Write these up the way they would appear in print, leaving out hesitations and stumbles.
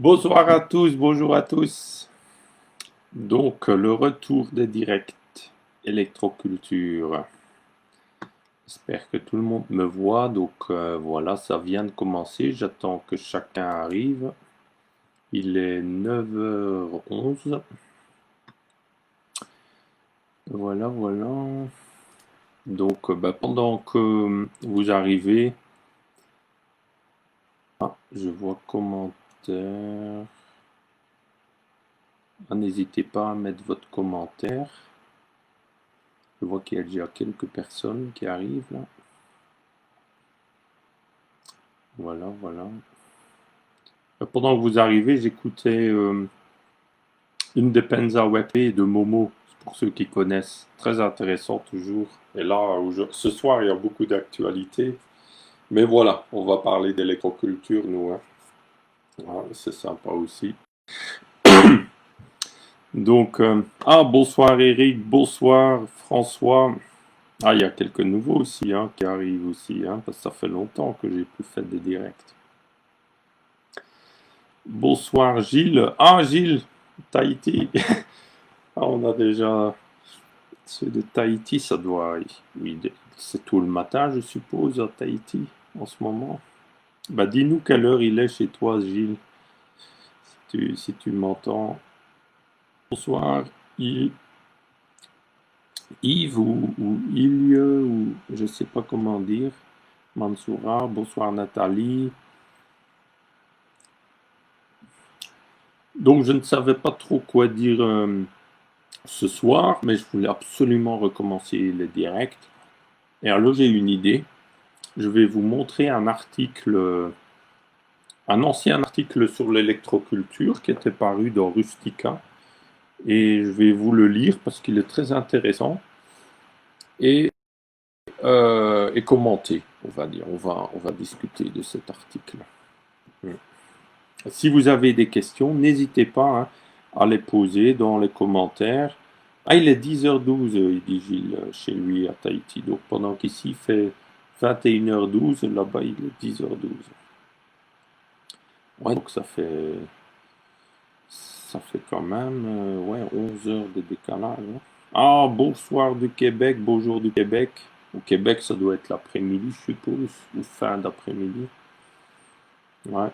Bonsoir à tous, bonjour à tous. Donc, le retour des directs électroculture. J'espère que tout le monde me voit. Donc, voilà, ça vient de commencer. J'attends que chacun arrive. Il est 9h11. Voilà, voilà. Donc, pendant que vous arrivez, je vois commentaire. N'hésitez pas à mettre votre commentaire. Je vois qu'il y a déjà quelques personnes qui arrivent là. Voilà, voilà. Pendant que vous arrivez, j'écoutais une de Penza Wepé de Momo, pour ceux qui connaissent. Très intéressant toujours. Et là, ce soir, il y a beaucoup d'actualités. Mais voilà, on va parler d'électroculture, nous. Hein. Ah, c'est sympa aussi. Donc, bonsoir Eric, bonsoir François. Ah, il y a quelques nouveaux aussi qui arrivent aussi, parce que ça fait longtemps que j'ai plus fait des directs. Bonsoir Gilles. Ah, Gilles, Tahiti. Ah, on a déjà ceux de Tahiti, ça doit. Oui, c'est tout le matin, je suppose, à Tahiti, en ce moment. Bah, dis-nous quelle heure il est chez toi, Gilles, si tu m'entends. Bonsoir, Yves ou Ilie, ou je sais pas comment dire. Mansoura, bonsoir Nathalie. Donc, je ne savais pas trop quoi dire ce soir, mais je voulais absolument recommencer les directs. Et alors, j'ai une idée. Je vais vous montrer un ancien article sur l'électroculture qui était paru dans Rustica. Et je vais vous le lire parce qu'il est très intéressant et, et commenté, on va dire. On va discuter de cet article. Si vous avez des questions, n'hésitez pas à les poser dans les commentaires. Ah, il est 10h12, il dit Gilles, chez lui à Tahiti. Donc pendant qu'ici il fait 21h12, là-bas il est 10h12. Ouais, donc ça fait quand même 11 heures de décalage. Hein. Ah, bonsoir du Québec, bonjour du Québec. Au Québec, ça doit être l'après-midi, je suppose, ou fin d'après-midi. Ouais,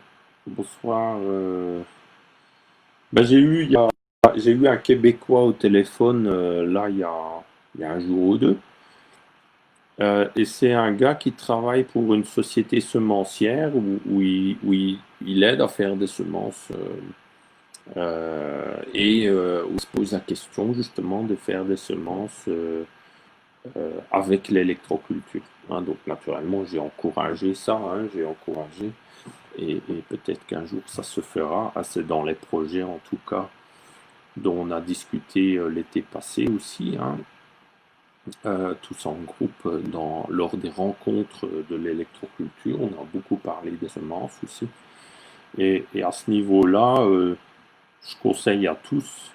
bonsoir. J'ai eu un Québécois au téléphone là il y a un jour ou deux. Et c'est un gars qui travaille pour une société semencière où il aide à faire des semences. Où il se pose la question justement de faire des semences avec l'électroculture. Hein. Donc naturellement j'ai encouragé ça, j'ai encouragé et peut-être qu'un jour ça se fera. Ah, c'est dans les projets en tout cas dont on a discuté l'été passé aussi, tous en groupe lors des rencontres de l'électroculture. On a beaucoup parlé des semences aussi. Et à ce niveau-là, je conseille à tous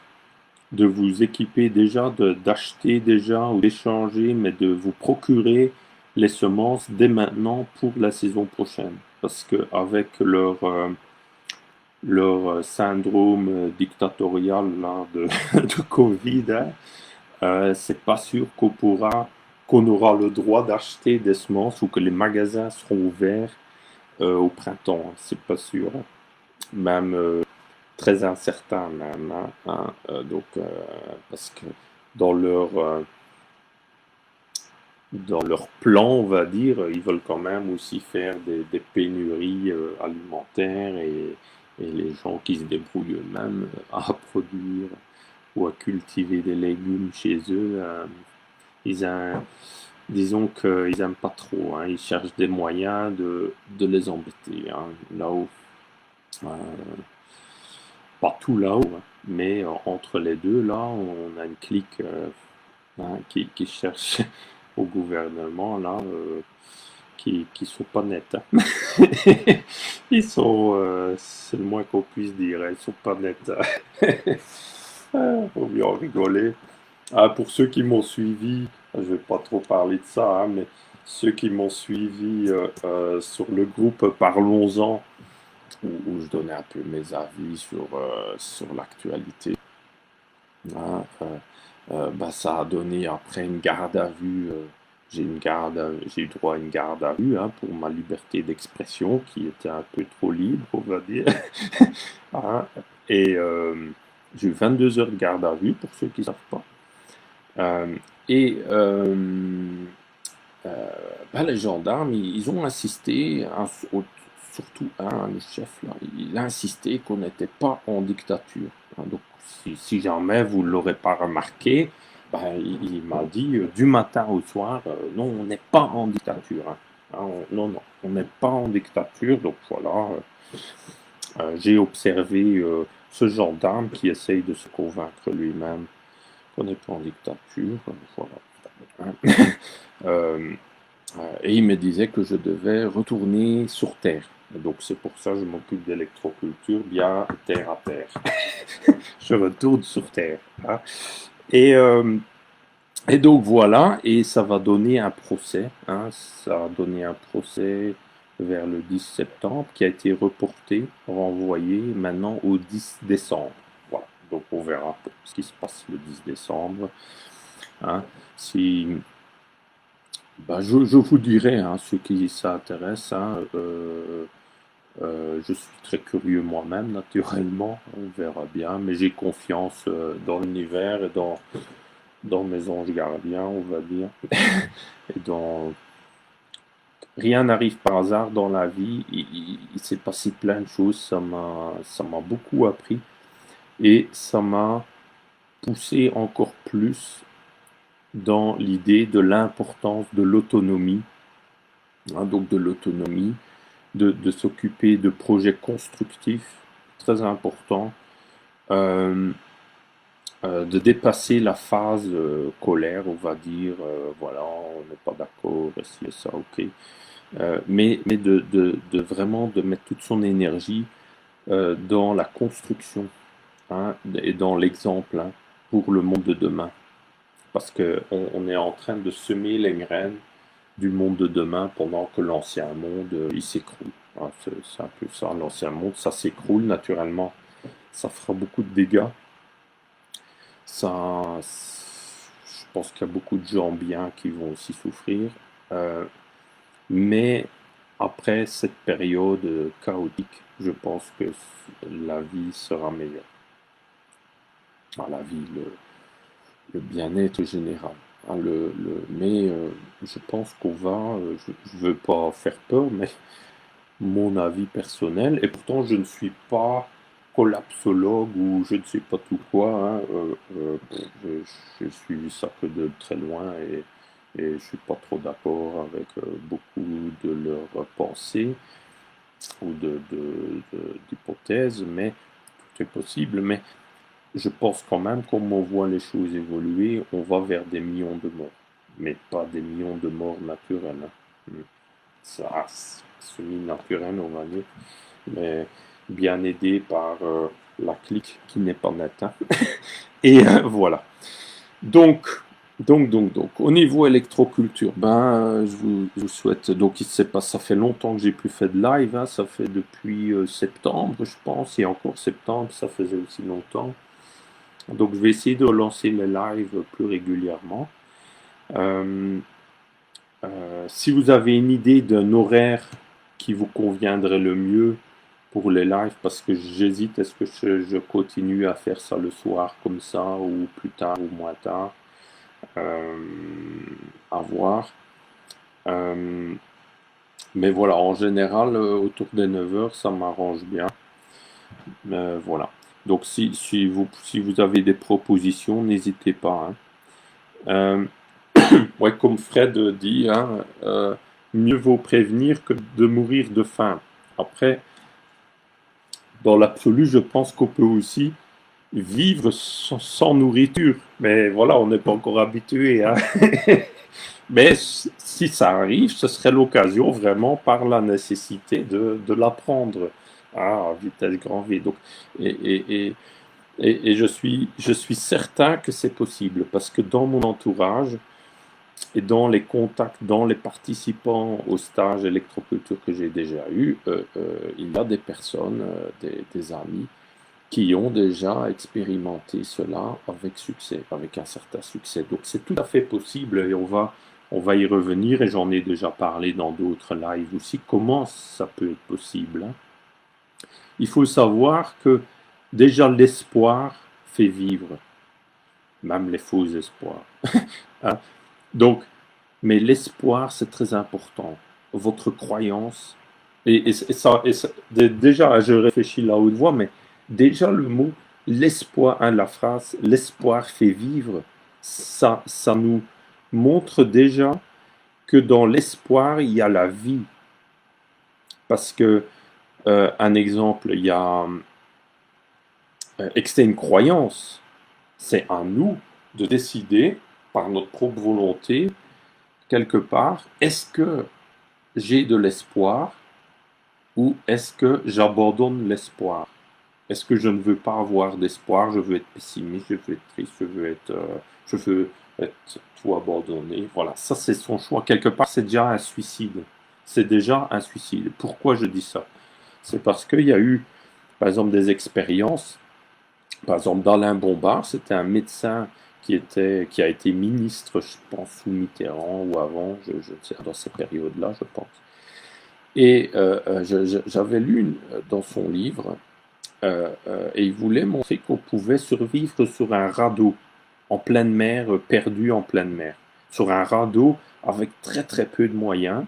de vous équiper déjà, d'acheter déjà ou d'échanger, mais de vous procurer les semences dès maintenant pour la saison prochaine. Parce qu'avec leur syndrome dictatorial là, de Covid, c'est pas sûr qu'on aura le droit d'acheter des semences ou que les magasins seront ouverts au printemps. C'est pas sûr. Même très incertain même. Parce que dans leur plan, on va dire, ils veulent quand même aussi faire des pénuries alimentaires et les gens qui se débrouillent eux-mêmes à produire ou à cultiver des légumes chez eux, ils a- disons qu'ils n'aiment pas trop. Ils cherchent des moyens de les embêter. Là-haut, euh, pas tout là-haut, mais entre les deux, là, on a une clique qui cherche au gouvernement, là, qui sont pas nets. Ils sont, c'est le moins qu'on puisse dire, ils sont pas nets. Faut bien en rigoler. Pour ceux qui m'ont suivi, je vais pas trop parler de ça, mais ceux qui m'ont suivi sur le groupe Parlons-en, où je donnais un peu mes avis sur l'actualité. Hein, bah, ça a donné après une garde à vue. J'ai eu droit à une garde à vue, hein, pour ma liberté d'expression qui était un peu trop libre, on va dire. Hein, et j'ai eu 22 heures de garde à vue pour ceux qui ne savent pas. Euh, et bah, les gendarmes, ils ont insisté, hein, surtout un, le chef, là, il a insisté qu'on n'était pas en dictature. Hein. Donc, si jamais vous ne l'aurez pas remarqué, bah, il m'a dit du matin au soir, non, on n'est pas en dictature. Hein. Hein, non, non, on n'est pas en dictature. Donc voilà, j'ai observé ce gendarme qui essaye de se convaincre lui-même qu'on n'est pas en dictature. Voilà. Hein. Euh, et il me disait que je devais retourner sur Terre. Donc c'est pour ça que je m'occupe d'électroculture bien terre à terre. Je retourne sur Terre. Hein. Et, euh, et donc voilà, et ça va donner un procès. Hein. Ça a donné un procès vers le 10 septembre qui a été reporté, renvoyé maintenant au 10 décembre. Voilà, donc on verra ce qui se passe le 10 décembre. Hein. Si, bah, je vous dirai, hein, ceux qui s'intéressent, hein, je suis très curieux moi-même, naturellement, on verra bien, mais j'ai confiance dans l'univers et dans mes anges gardiens, on va dire. Et rien n'arrive par hasard dans la vie, il s'est passé plein de choses, ça m'a beaucoup appris et ça m'a poussé encore plus dans l'idée de l'importance de l'autonomie, hein, donc de l'autonomie, de s'occuper de projets constructifs, très importants, euh, de dépasser la phase colère, on va dire, voilà, on n'est pas d'accord, c'est ça, ok, mais de vraiment de mettre toute son énergie dans la construction, hein, et dans l'exemple, hein, pour le monde de demain, parce qu'on est en train de semer les graines du monde de demain pendant que l'ancien monde il s'écroule. Hein, c'est un peu ça, l'ancien monde, ça s'écroule naturellement, ça fera beaucoup de dégâts. Ça, je pense qu'il y a beaucoup de gens bien qui vont aussi souffrir, euh, mais après cette période chaotique, je pense que la vie sera meilleure. Enfin, la vie, le bien-être général. Hein, mais je pense qu'on va, je ne veux pas faire peur, mais mon avis personnel, et pourtant je ne suis pas collapsologue ou je ne sais pas tout quoi, hein, je suis ça que de très loin et je suis pas trop d'accord avec beaucoup de leurs pensées ou d'hypothèses, mais tout est possible. Mais je pense quand même, comme on voit les choses évoluer, on va vers des millions de morts, mais pas des millions de morts naturelles. Hein. Ça, semi-naturel, on va dire, mais bien aidé par la clique qui n'est pas nette. Hein. Et voilà. Donc, au niveau électroculture, ben, je vous souhaite. Donc, il se passe, ça fait longtemps que j'ai plus fait de live. Hein, ça fait depuis septembre, je pense, et encore septembre, ça faisait aussi longtemps. Donc, je vais essayer de lancer les lives plus régulièrement. Euh, si vous avez une idée d'un horaire qui vous conviendrait le mieux pour les lives, parce que j'hésite, est-ce que je continue à faire ça le soir comme ça, ou plus tard, ou moins tard, euh, à voir. Euh, mais voilà, en général, autour des 9 heures, ça m'arrange bien. Voilà. Donc si vous avez des propositions, n'hésitez pas. Hein. Euh, Ouais, comme Fred dit, hein, mieux vaut prévenir que de mourir de faim. Après, dans l'absolu, je pense qu'on peut aussi vivre sans nourriture. Mais voilà, on n'est pas encore habitué. Hein. Mais si ça arrive, ce serait l'occasion vraiment par la nécessité de l'apprendre à vitesse grand V. Donc, et, et, et, et je suis certain que c'est possible parce que dans mon entourage, et dans les contacts, dans les participants au stage électroculture que j'ai déjà eu, il y a des personnes, des amis, qui ont déjà expérimenté cela avec succès, avec un certain succès. Donc c'est tout à fait possible et on va y revenir et j'en ai déjà parlé dans d'autres lives aussi, comment ça peut être possible, hein. Il faut savoir que déjà l'espoir fait vivre, même les faux espoirs, hein. Donc, mais l'espoir, c'est très important. Votre croyance, déjà, je réfléchis là haute voix, mais déjà le mot, l'espoir, hein, la phrase, l'espoir fait vivre, ça nous montre déjà que dans l'espoir, il y a la vie. Parce que, un exemple, il y a, et que c'est une croyance, c'est à nous de décider par notre propre volonté, quelque part, est-ce que j'ai de l'espoir ou est-ce que j'abandonne l'espoir? Est-ce que je ne veux pas avoir d'espoir, je veux être pessimiste, je veux être triste, je veux être tout abandonné. Voilà, ça c'est son choix. Quelque part, c'est déjà un suicide. C'est déjà un suicide. Pourquoi je dis ça? C'est parce qu'il y a eu, par exemple, des expériences. Par exemple, d'Alain Bombard, c'était un médecin qui a été ministre, je pense, sous Mitterrand ou avant, je ne sais, dans ces périodes-là, je pense. Et j'avais lu dans son livre, et il voulait montrer qu'on pouvait survivre sur un radeau en pleine mer, perdu en pleine mer. Sur un radeau avec très très peu de moyens.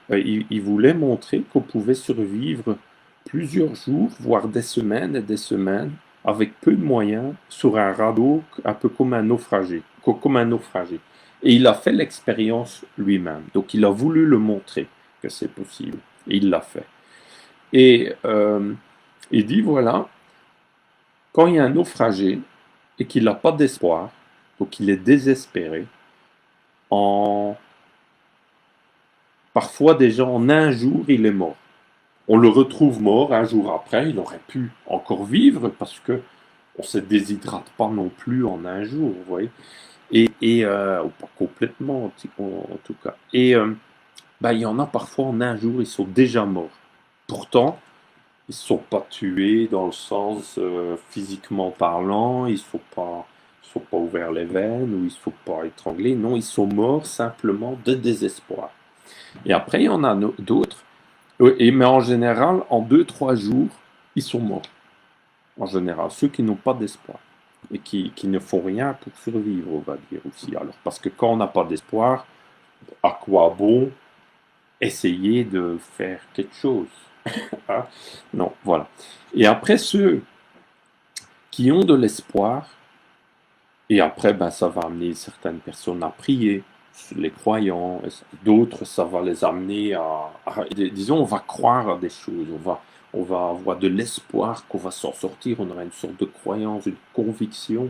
Il voulait montrer qu'on pouvait survivre plusieurs jours, voire des semaines et des semaines, avec peu de moyens, sur un radeau un peu comme un naufragé. Comme un naufragé. Et il a fait l'expérience lui-même. Donc il a voulu le montrer que c'est possible. Et il l'a fait. Et il dit, voilà, quand il y a un naufragé et qu'il n'a pas d'espoir, donc il est désespéré, parfois déjà en un jour, il est mort. On le retrouve mort un jour après, il aurait pu encore vivre parce que on ne se déshydrate pas non plus en un jour, vous voyez. Ou pas complètement en tout cas. Et il y en a parfois en un jour, ils sont déjà morts. Pourtant, ils ne sont pas tués dans le sens physiquement parlant, ils sont pas ouverts les veines ou ils ne sont pas étranglés. Non, ils sont morts simplement de désespoir. Et après, il y en a d'autres. Mais en général, en 2-3 jours, ils sont morts. En général, ceux qui n'ont pas d'espoir et qui ne font rien pour survivre, on va dire aussi. Alors, parce que quand on n'a pas d'espoir, à quoi bon essayer de faire quelque chose? Hein? Non, voilà. Et après, ceux qui ont de l'espoir, et après, ça va amener certaines personnes à prier, les croyants, d'autres, ça va les amener disons, on va croire à des choses, on va avoir de l'espoir qu'on va s'en sortir, on aura une sorte de croyance, une conviction,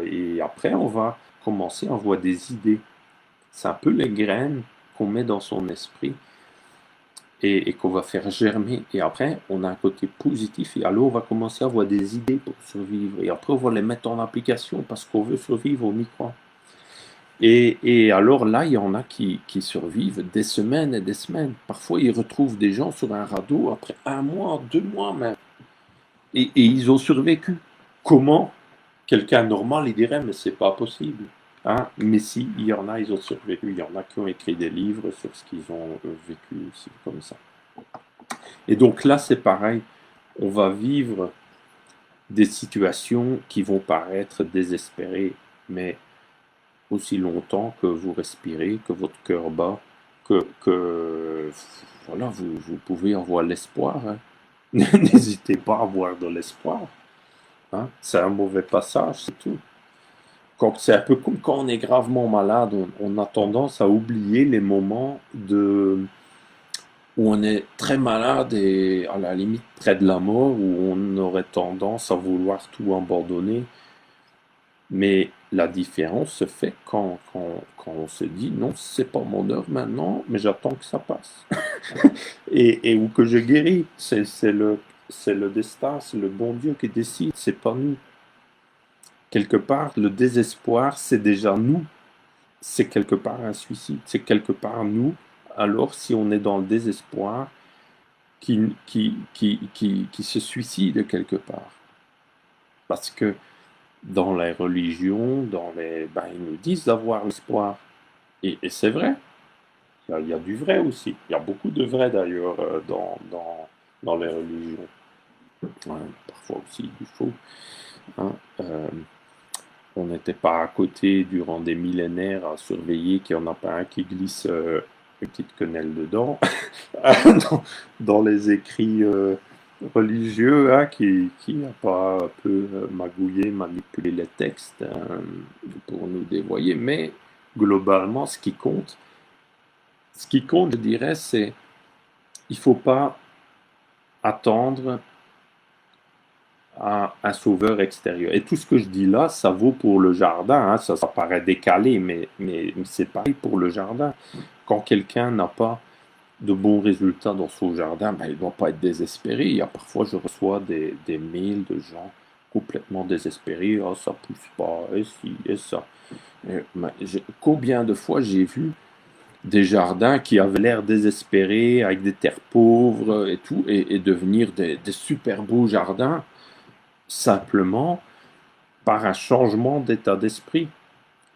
et après, on va commencer à avoir des idées. C'est un peu les graines qu'on met dans son esprit et qu'on va faire germer. Et après, on a un côté positif et alors on va commencer à avoir des idées pour survivre. Et après, on va les mettre en application parce qu'on veut survivre, on y croit. Et alors là, il y en a qui survivent des semaines et des semaines. Parfois, ils retrouvent des gens sur un radeau après 1 mois, 2 mois même. Et ils ont survécu. Comment? Quelqu'un normal, il dirait, mais c'est pas possible. Hein? Mais si, il y en a, ils ont survécu. Il y en a qui ont écrit des livres sur ce qu'ils ont vécu aussi, comme ça. Et donc là, c'est pareil. On va vivre des situations qui vont paraître désespérées, mais aussi longtemps que vous respirez, que votre cœur bat, que voilà, vous pouvez avoir l'espoir. Hein. N'hésitez pas à avoir de l'espoir. Hein. C'est un mauvais passage, c'est tout. C'est un peu comme quand on est gravement malade, on a tendance à oublier les moments où on est très malade et à la limite près de la mort, où on aurait tendance à vouloir tout abandonner. Mais la différence se fait quand on se dit non, c'est pas mon heure maintenant, mais j'attends que ça passe. Ou que je guéris. C'est le destin, c'est le bon Dieu qui décide, c'est pas nous. Quelque part, le désespoir, c'est déjà nous. c'est quelque part un suicide, c'est quelque part nous, alors si on est dans le désespoir, qui se suicide quelque part. Parce que dans les religions, ils nous disent d'avoir l'espoir. Et c'est vrai, il y a du vrai aussi. Il y a beaucoup de vrai d'ailleurs dans les religions. Ouais, parfois aussi du faux. Hein. On n'était pas à côté durant des millénaires à surveiller qu'il n'y en a pas un qui glisse une petite quenelle dedans dans les écrits religieux, hein, qui n'a pas un peu magouillé, manipulé les textes pour nous dévoyer. Mais globalement, ce qui compte, je dirais, c'est il ne faut pas attendre un sauveur extérieur. Et tout ce que je dis là, ça vaut pour le jardin. Hein. Ça paraît décalé, mais c'est pareil pour le jardin. Quand quelqu'un n'a pas de bons résultats dans son jardin, il ne doit pas être désespéré. Il y a parfois, je reçois des mails de gens complètement désespérés. Oh, ça pousse pas, et ci, et ça. Combien de fois j'ai vu des jardins qui avaient l'air désespérés, avec des terres pauvres et tout, et devenir des super beaux jardins simplement par un changement d'état d'esprit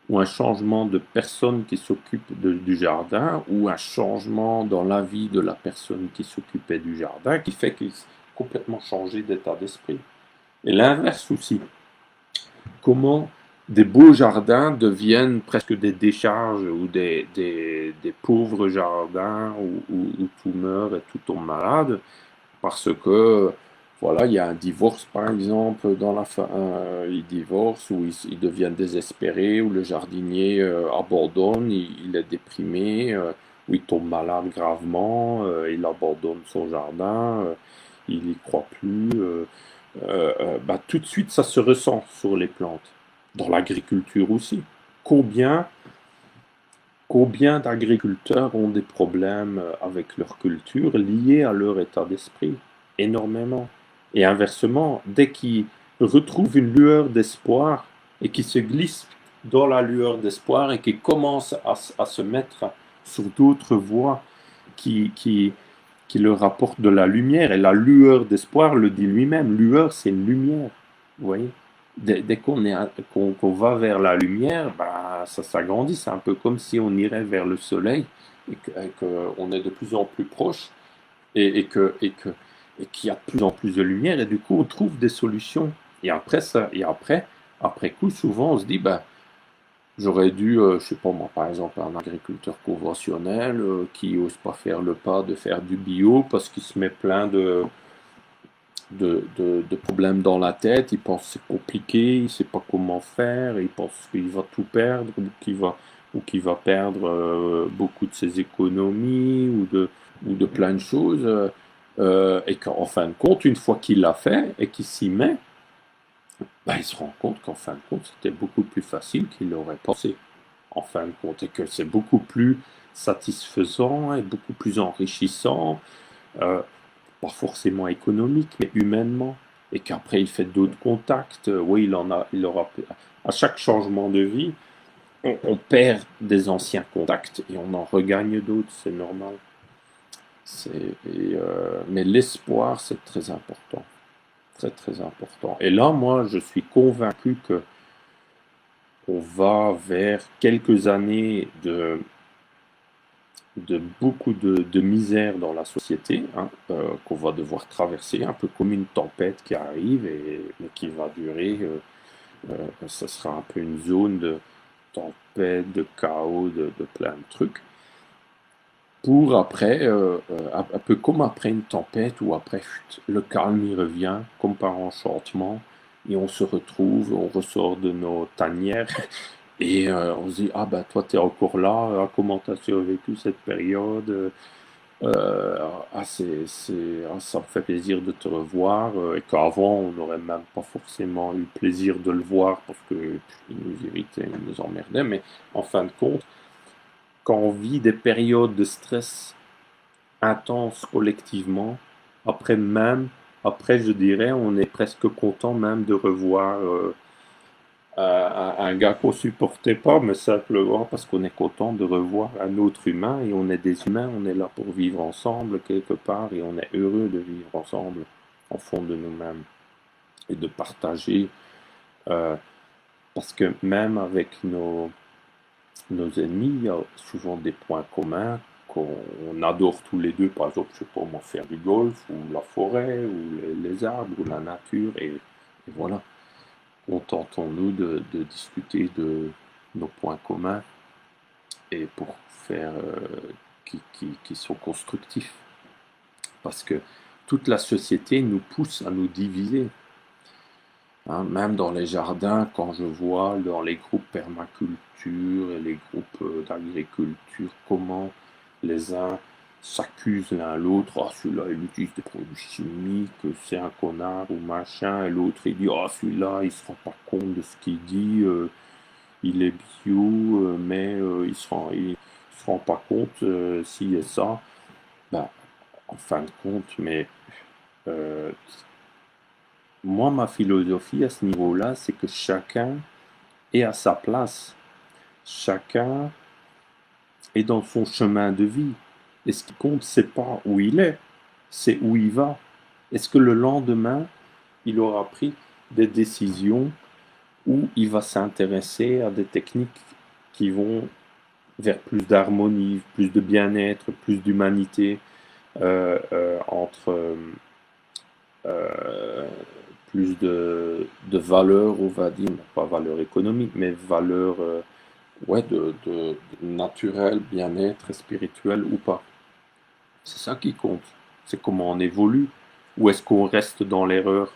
ou un changement de personne qui s'occupe du jardin ou un changement dans la vie de la personne qui s'occupait du jardin qui fait qu'il s'est complètement changé d'état d'esprit. Et l'inverse aussi. Comment des beaux jardins deviennent presque des décharges ou des pauvres jardins où tout meurt et tout tombe malade parce que voilà, il y a un divorce par exemple dans ils divorcent ou ils deviennent désespérés ou le jardinier abandonne, il est déprimé, ou il tombe malade gravement, il abandonne son jardin, il n'y croit plus. Tout de suite ça se ressent sur les plantes. Dans l'agriculture aussi. Combien Combien d'agriculteurs ont des problèmes avec leur culture liés à leur état d'esprit? Énormément. Et inversement, dès qu'ils retrouvent une lueur d'espoir et qu'ils se glissent dans la lueur d'espoir et qu'ils commencent à se mettre sur d'autres voies qui leur apportent de la lumière, et la lueur d'espoir le dit lui-même, lueur c'est une lumière, vous voyez? Dès qu'on va vers la lumière, ça s'agrandit. C'est un peu comme si on irait vers le soleil et qu'on est de plus en plus proche et qu'il y a de plus en plus de lumière et du coup on trouve des solutions. Après coup, souvent on se dit, j'aurais dû, je sais pas moi, par exemple, un agriculteur conventionnel qui n'ose pas faire le pas de faire du bio parce qu'il se met plein de problèmes dans la tête, il pense que c'est compliqué, il ne sait pas comment faire, il pense qu'il va tout perdre ou qu'il va perdre beaucoup de ses économies ou de plein de choses, et qu'en fin de compte, une fois qu'il l'a fait et qu'il s'y met, il se rend compte qu'en fin de compte, c'était beaucoup plus facile qu'il l'aurait pensé, en fin de compte, et que c'est beaucoup plus satisfaisant et beaucoup plus enrichissant. euh, Pas forcément économique, mais humainement, et qu'après il fait d'autres contacts. Oui, il aura, à chaque changement de vie, on perd des anciens contacts et on en regagne d'autres, c'est normal. Mais l'espoir, c'est très important, très très important. Et là, moi, je suis convaincu que on va vers quelques années de beaucoup de misère dans la société, hein, qu'on va devoir traverser, un peu comme une tempête qui arrive mais qui va durer. Ça sera un peu une zone de tempête, de chaos, de plein de trucs. Pour après, un peu comme après une tempête, où après le calme y revient, comme par enchantement, et on se retrouve, on ressort de nos tanières, et on se dit, ah toi t'es encore là, comment t'as survécu cette période? Ça me fait plaisir de te revoir, et qu'avant on n'aurait même pas forcément eu le plaisir de le voir parce qu'il nous irritait, il nous emmerdait, mais en fin de compte, quand on vit des périodes de stress intenses collectivement, après je dirais, on est presque content même de revoir un gars qu'on supportait pas, mais simplement parce qu'on est content de revoir un autre humain et on est des humains, on est là pour vivre ensemble quelque part et on est heureux de vivre ensemble au fond de nous-mêmes et de partager euh, parce que même avec nos ennemis, il y a souvent des points communs qu'on adore tous les deux, par exemple, je sais pas moi, faire du golf ou la forêt ou les arbres ou la nature et voilà. Contentons-nous de discuter de nos points communs et pour faire qui sont constructifs. Parce que toute la société nous pousse à nous diviser. Hein. Même dans les jardins, quand je vois dans les groupes permaculture et les groupes d'agriculture, comment les uns s'accusent l'un l'autre, ah celui-là il utilise des produits chimiques, c'est un connard ou machin, et l'autre il dit, ah celui-là il se rend pas compte de ce qu'il dit, il est bio, mais il se rend pas compte si et ça. Ben, en fin de compte, mais euh, moi, ma philosophie à ce niveau-là, c'est que chacun est à sa place. Chacun est dans son chemin de vie. Et ce qui compte, c'est pas où il est, c'est où il va. Est-ce que le lendemain, il aura pris des décisions où il va s'intéresser à des techniques qui vont vers plus d'harmonie, plus de bien-être, plus d'humanité entre euh, plus de valeur, on va dire, pas valeur économique, mais valeur ouais, de naturel, bien-être, spirituel ou pas. C'est ça qui compte. C'est comment on évolue. Ou est-ce qu'on reste dans l'erreur?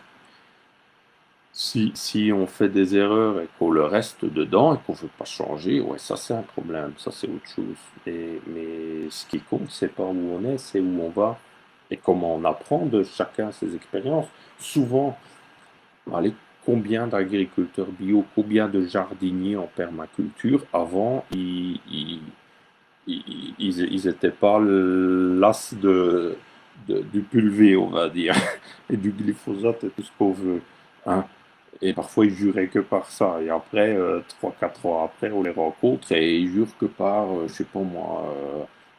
Si on fait des erreurs et qu'on le reste dedans et qu'on ne veut pas changer, ouais, ça c'est un problème, ça c'est autre chose. Mais ce qui compte, c'est pas où on est, c'est où on va et comment on apprend de chacun ses expériences. Souvent, allez, combien d'agriculteurs bio, combien de jardiniers en permaculture, avant, ils étaient pas l'as du pulvé, on va dire, et du glyphosate et tout ce qu'on veut. Hein. Et parfois, ils juraient que par ça. Et après, 3-4 ans après, on les rencontre et ils jurent que par, je sais pas moi,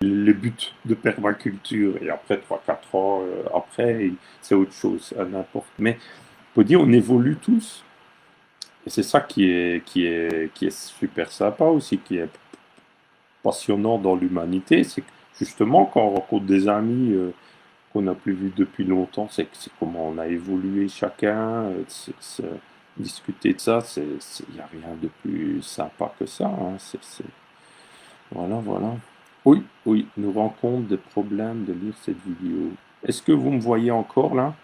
les buts de permaculture. Et après, 3-4 ans après, c'est autre chose, n'importe. Mais on peut dire, on évolue tous. Et c'est ça qui est super sympa aussi, qui est passionnant dans l'humanité. C'est que justement, quand on rencontre des amis qu'on n'a plus vus depuis longtemps, c'est comment on a évolué chacun. Discuter de ça, il n'y a rien de plus sympa que ça. Hein. Voilà, voilà. Oui, oui, nous rencontre des problèmes de lire cette vidéo. Est-ce que vous me voyez encore là?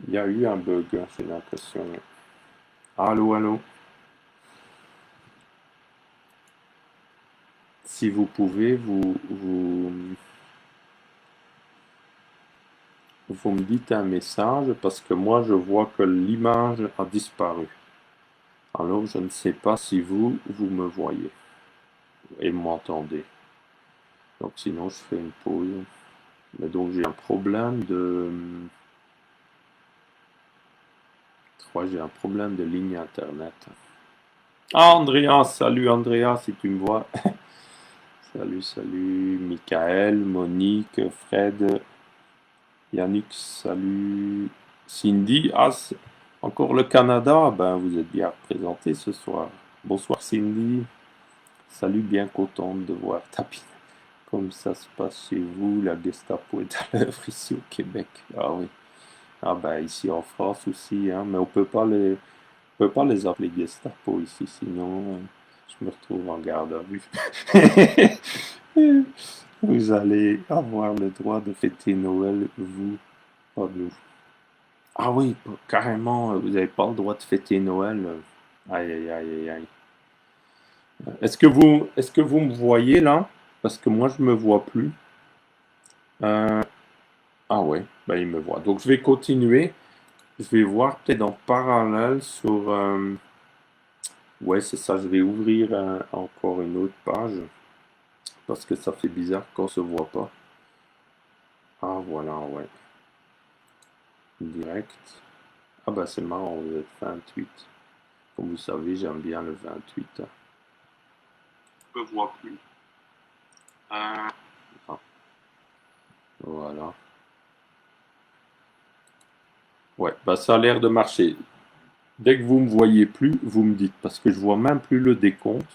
Il y a eu un bug, hein, j'ai l'impression. Allô, allô. Si vous pouvez, vous me dites un message parce que moi je vois que l'image a disparu. Alors je ne sais pas si vous me voyez et m'entendez. Donc sinon je fais une pause. Mais donc j'ai un problème je crois que j'ai un problème de ligne internet. Ah Andrea, salut Andrea si tu me vois. Salut, salut Michael, Monique, Fred, Yannick, salut Cindy. Ah, encore le Canada. Ben, vous êtes bien représenté ce soir. Bonsoir Cindy. Salut, bien contente de voir Tapi. Comme ça se passe chez vous, la Gestapo est à l'œuvre ici au Québec. Ah oui. Ah ben ici en France aussi, hein. Mais on peut pas les appeler Gestapo ici, sinon je me retrouve en garde à vue. Vous allez avoir le droit de fêter Noël, vous, pas nous. Ah oui, carrément, vous n'avez pas le droit de fêter Noël. Aïe, aïe, aïe, aïe, aïe. Est-ce que vous me voyez là? Parce que moi, je me vois plus. Euh, ah ouais, bah, il me voit. Donc, je vais continuer. Je vais voir peut-être en parallèle sur... ouais, c'est ça, je vais ouvrir encore une autre page. Parce que ça fait bizarre qu'on se voit pas. Ah voilà, ouais. Direct. Ah bah c'est marrant, vous êtes 28. Comme vous savez, j'aime bien le 28. Je ne vois plus. Euh, Ah, voilà. Ouais, bah ça a l'air de marcher. Dès que vous me voyez plus, vous me dites, parce que je vois même plus le décompte.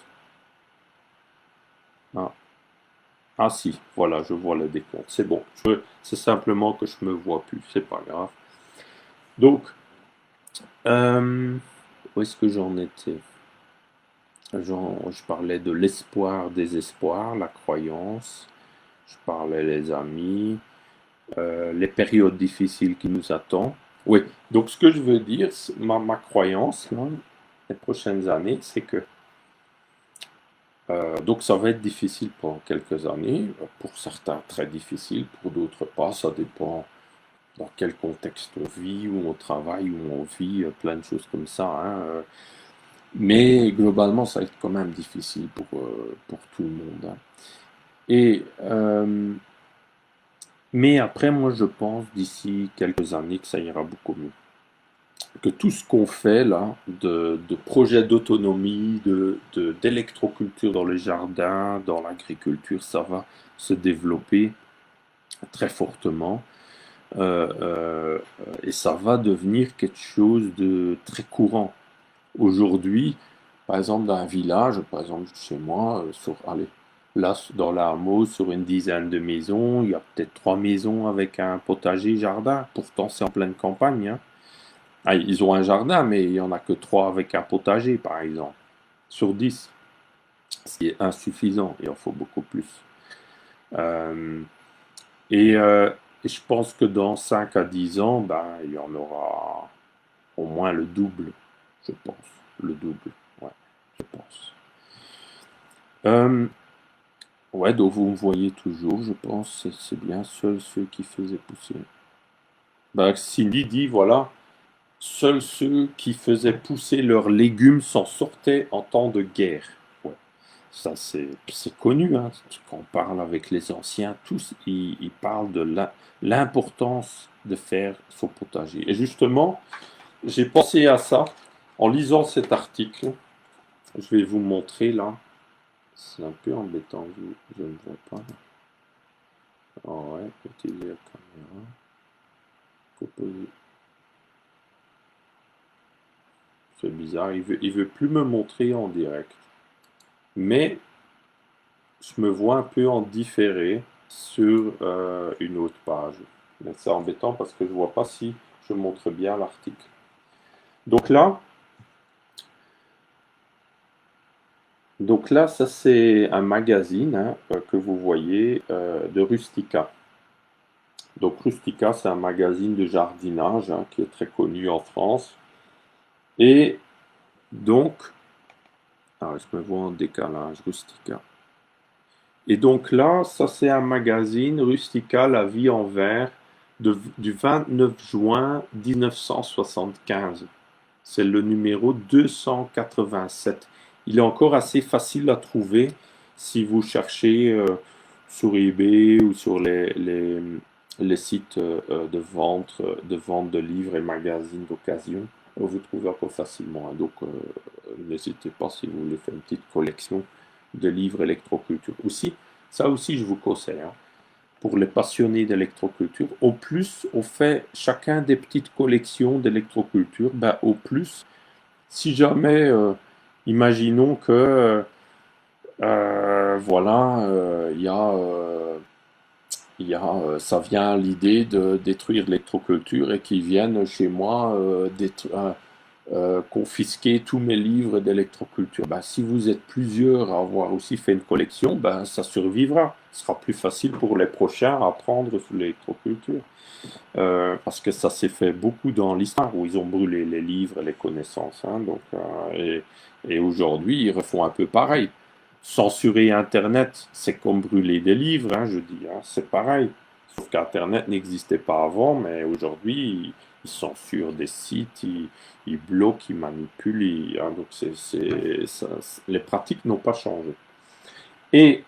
Ah, ah si, voilà, je vois le décompte. C'est bon. C'est simplement que je me vois plus. C'est pas grave. Donc, où est-ce que j'en étais? Je parlais de l'espoir, désespoir, la croyance. Je parlais les amis, les périodes difficiles qui nous attendent. Oui, donc ce que je veux dire, ma croyance, là, les prochaines années, c'est que donc ça va être difficile pendant quelques années, pour certains très difficile, pour d'autres pas, ça dépend dans quel contexte on vit, où on travaille, où on vit, plein de choses comme ça, hein. Mais globalement, ça va être quand même difficile pour tout le monde, hein. Et, mais après, moi, je pense d'ici quelques années que ça ira beaucoup mieux. Que tout ce qu'on fait là, de projets d'autonomie, d'électroculture dans les jardins, dans l'agriculture, ça va se développer très fortement. Et ça va devenir quelque chose de très courant. Aujourd'hui, par exemple, dans un village, par exemple chez moi, allez, là, dans la hameau, sur une dizaine de maisons, il y a peut-être 3 maisons avec un potager jardin. Pourtant, c'est en pleine campagne, hein. Ah, ils ont un jardin, mais il n'y en a que 3 avec un potager, par exemple, sur 10. C'est insuffisant, il en faut beaucoup plus. Euh, et, euh, et je pense que dans 5 à 10 ans, ben, il y en aura au moins le double, je pense. Le double, ouais, je pense. Euh, ouais, donc vous me voyez toujours, je pense, c'est bien seuls ceux qui faisaient pousser. Ben, Cindy dit, voilà, seuls ceux qui faisaient pousser leurs légumes s'en sortaient en temps de guerre. Ouais. Ça, c'est connu, hein. Quand on parle avec les anciens, tous, ils parlent de l'importance de faire son potager. Et justement, j'ai pensé à ça en lisant cet article. Je vais vous montrer là. C'est un peu embêtant, je ne vois pas. Ah ouais, utiliser la caméra. Composer. C'est bizarre, il veut plus me montrer en direct. Mais je me vois un peu en différé sur une autre page. Mais c'est embêtant parce que je ne vois pas si je montre bien l'article. Donc là, ça c'est un magazine, hein, que vous voyez, de Rustica. Donc Rustica, c'est un magazine de jardinage, hein, qui est très connu en France. Et donc, alors je me vois en décalage, Rustica. Et donc là, ça c'est un magazine, Rustica, La vie en vert, du 29 juin 1975. C'est le numéro 287. Il est encore assez facile à trouver si vous cherchez sur eBay ou sur les sites de vente de livres et magazines d'occasion. Vous trouvez encore facilement, hein. Donc, n'hésitez pas si vous voulez faire une petite collection de livres électroculture. Aussi, ça aussi, je vous conseille, hein, pour les passionnés d'électroculture. Au plus, on fait chacun des petites collections d'électroculture. Ben, au plus, si jamais, imaginons que, voilà, ça vient à l'idée de détruire l'électroculture et qu'ils viennent chez moi confisquer tous mes livres d'électroculture. Ben, si vous êtes plusieurs à avoir aussi fait une collection, ben, ça survivra. Ce sera plus facile pour les prochains à apprendre sur l'électroculture. Parce que ça s'est fait beaucoup dans l'histoire où ils ont brûlé les livres et les connaissances, hein. Donc, et aujourd'hui, ils refont un peu pareil. Censurer Internet, c'est comme brûler des livres, hein, je dis, hein, c'est pareil. Sauf qu'Internet n'existait pas avant, mais aujourd'hui, ils censurent des sites, ils bloquent, ils manipulent, hein, donc les pratiques n'ont pas changé. Et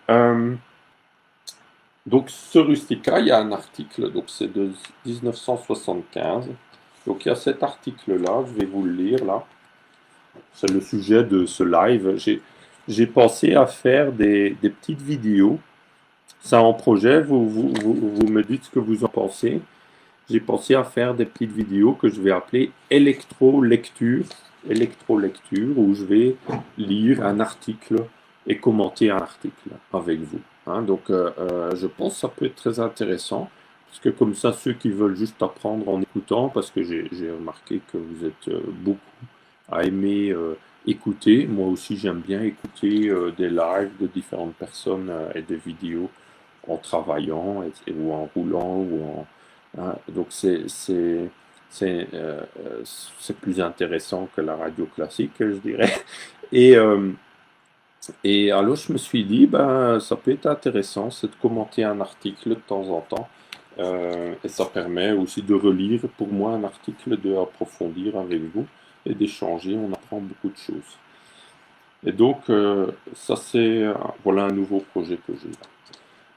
donc, sur Rustica, il y a un article, donc c'est de 1975. Donc, il y a cet article-là, je vais vous le lire là. c'est le sujet de ce live. J'ai pensé à faire des petites vidéos. C'est un projet, vous me dites ce que vous en pensez. J'ai pensé à faire des petites vidéos que je vais appeler électro-lecture, où je vais lire un article et commenter un article avec vous. Hein. Donc, je pense que ça peut être très intéressant, parce que comme ça, ceux qui veulent juste apprendre en écoutant, parce que j'ai remarqué que vous êtes beaucoup à aimer écouter. Moi aussi, j'aime bien écouter des lives de différentes personnes et des vidéos en travaillant ou en roulant ou en hein, donc c'est plus intéressant que la radio classique, je dirais. Et, euh, et alors je me suis dit, ben, ça peut être intéressant, c'est de commenter un article de temps en temps. Et ça permet aussi de relire pour moi un article, de approfondir avec vous et d'échanger, on apprend beaucoup de choses. Et donc ça c'est voilà un nouveau projet que j'ai là.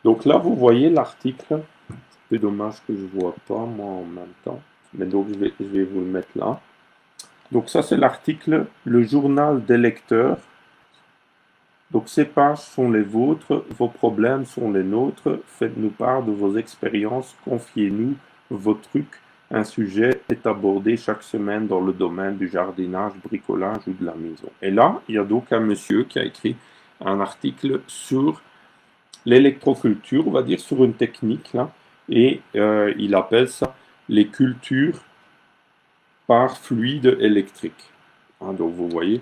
Donc là vous voyez l'article. C'est dommage que je ne vois pas moi en même temps. Mais donc je vais vous le mettre là. Donc ça c'est l'article Le journal des lecteurs. Donc ces pages sont les vôtres, vos problèmes sont les nôtres. Faites-nous part de vos expériences, confiez-nous vos trucs. Un sujet est abordé chaque semaine dans le domaine du jardinage, bricolage ou de la maison. Et là, il y a donc un monsieur qui a écrit un article sur l'électroculture, on va dire sur une technique là, et il appelle ça les cultures par fluide électrique. Hein, donc vous voyez,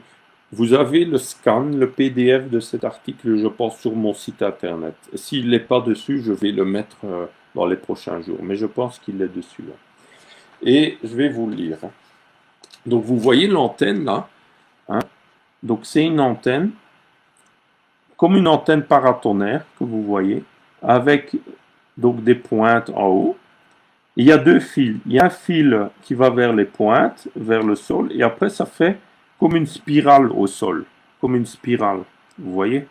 vous avez le scan, le PDF de cet article, je pense, sur mon site internet. S'il n'est pas dessus, je vais le mettre dans les prochains jours, mais je pense qu'il est dessus. Hein. Et je vais vous le lire. Hein. Donc vous voyez l'antenne là. Hein. Donc c'est une antenne, comme une antenne paratonnerre que vous voyez, avec donc des pointes en haut. Il y a deux fils. Il y a un fil qui va vers les pointes, vers le sol, et après ça fait comme une spirale au sol, comme une spirale. Vous voyez?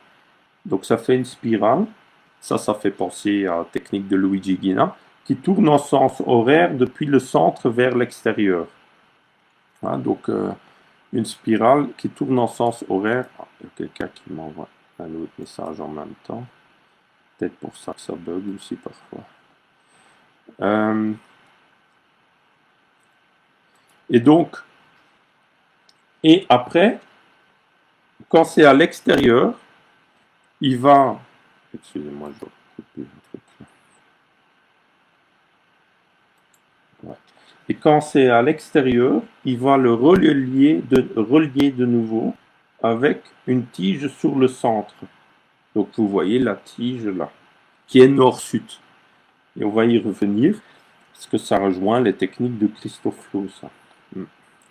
Donc ça fait une spirale. Ça fait penser à la technique de Luigi Guina, qui tourne en sens horaire depuis le centre vers l'extérieur. Hein, donc une spirale qui tourne en sens horaire. Ah, il y a quelqu'un qui m'envoie un autre message en même temps. Peut-être pour ça que ça bug aussi parfois. Et donc, et après, quand c'est à l'extérieur, il va. Excusez-moi, je dois couper un truc là. Ouais. Et quand c'est à l'extérieur, il va le relier de nouveau avec une tige sur le centre. Donc vous voyez la tige là, qui est nord-sud. Et on va y revenir, parce que ça rejoint les techniques de Christoflo, ça.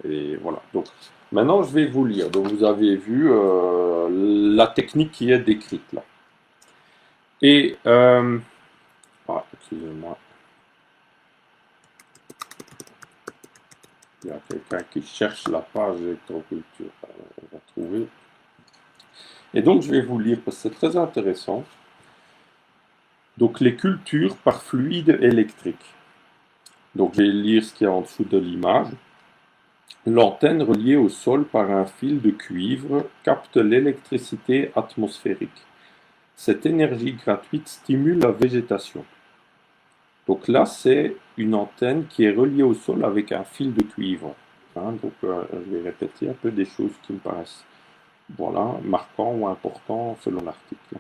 Et voilà. Donc, maintenant, je vais vous lire. Donc, vous avez vu la technique qui est décrite là. Et, excusez-moi. Il y a quelqu'un qui cherche la page électroculture. On va trouver. Et donc, je vais vous lire parce que c'est très intéressant. Donc, les cultures par fluide électrique. Donc, je vais lire ce qu'il y a en dessous de l'image. L'antenne reliée au sol par un fil de cuivre capte l'électricité atmosphérique. Cette énergie gratuite stimule la végétation. Donc là, c'est une antenne qui est reliée au sol avec un fil de cuivre. Hein, donc, je vais répéter un peu des choses qui me paraissent marquantes ou importantes selon l'article.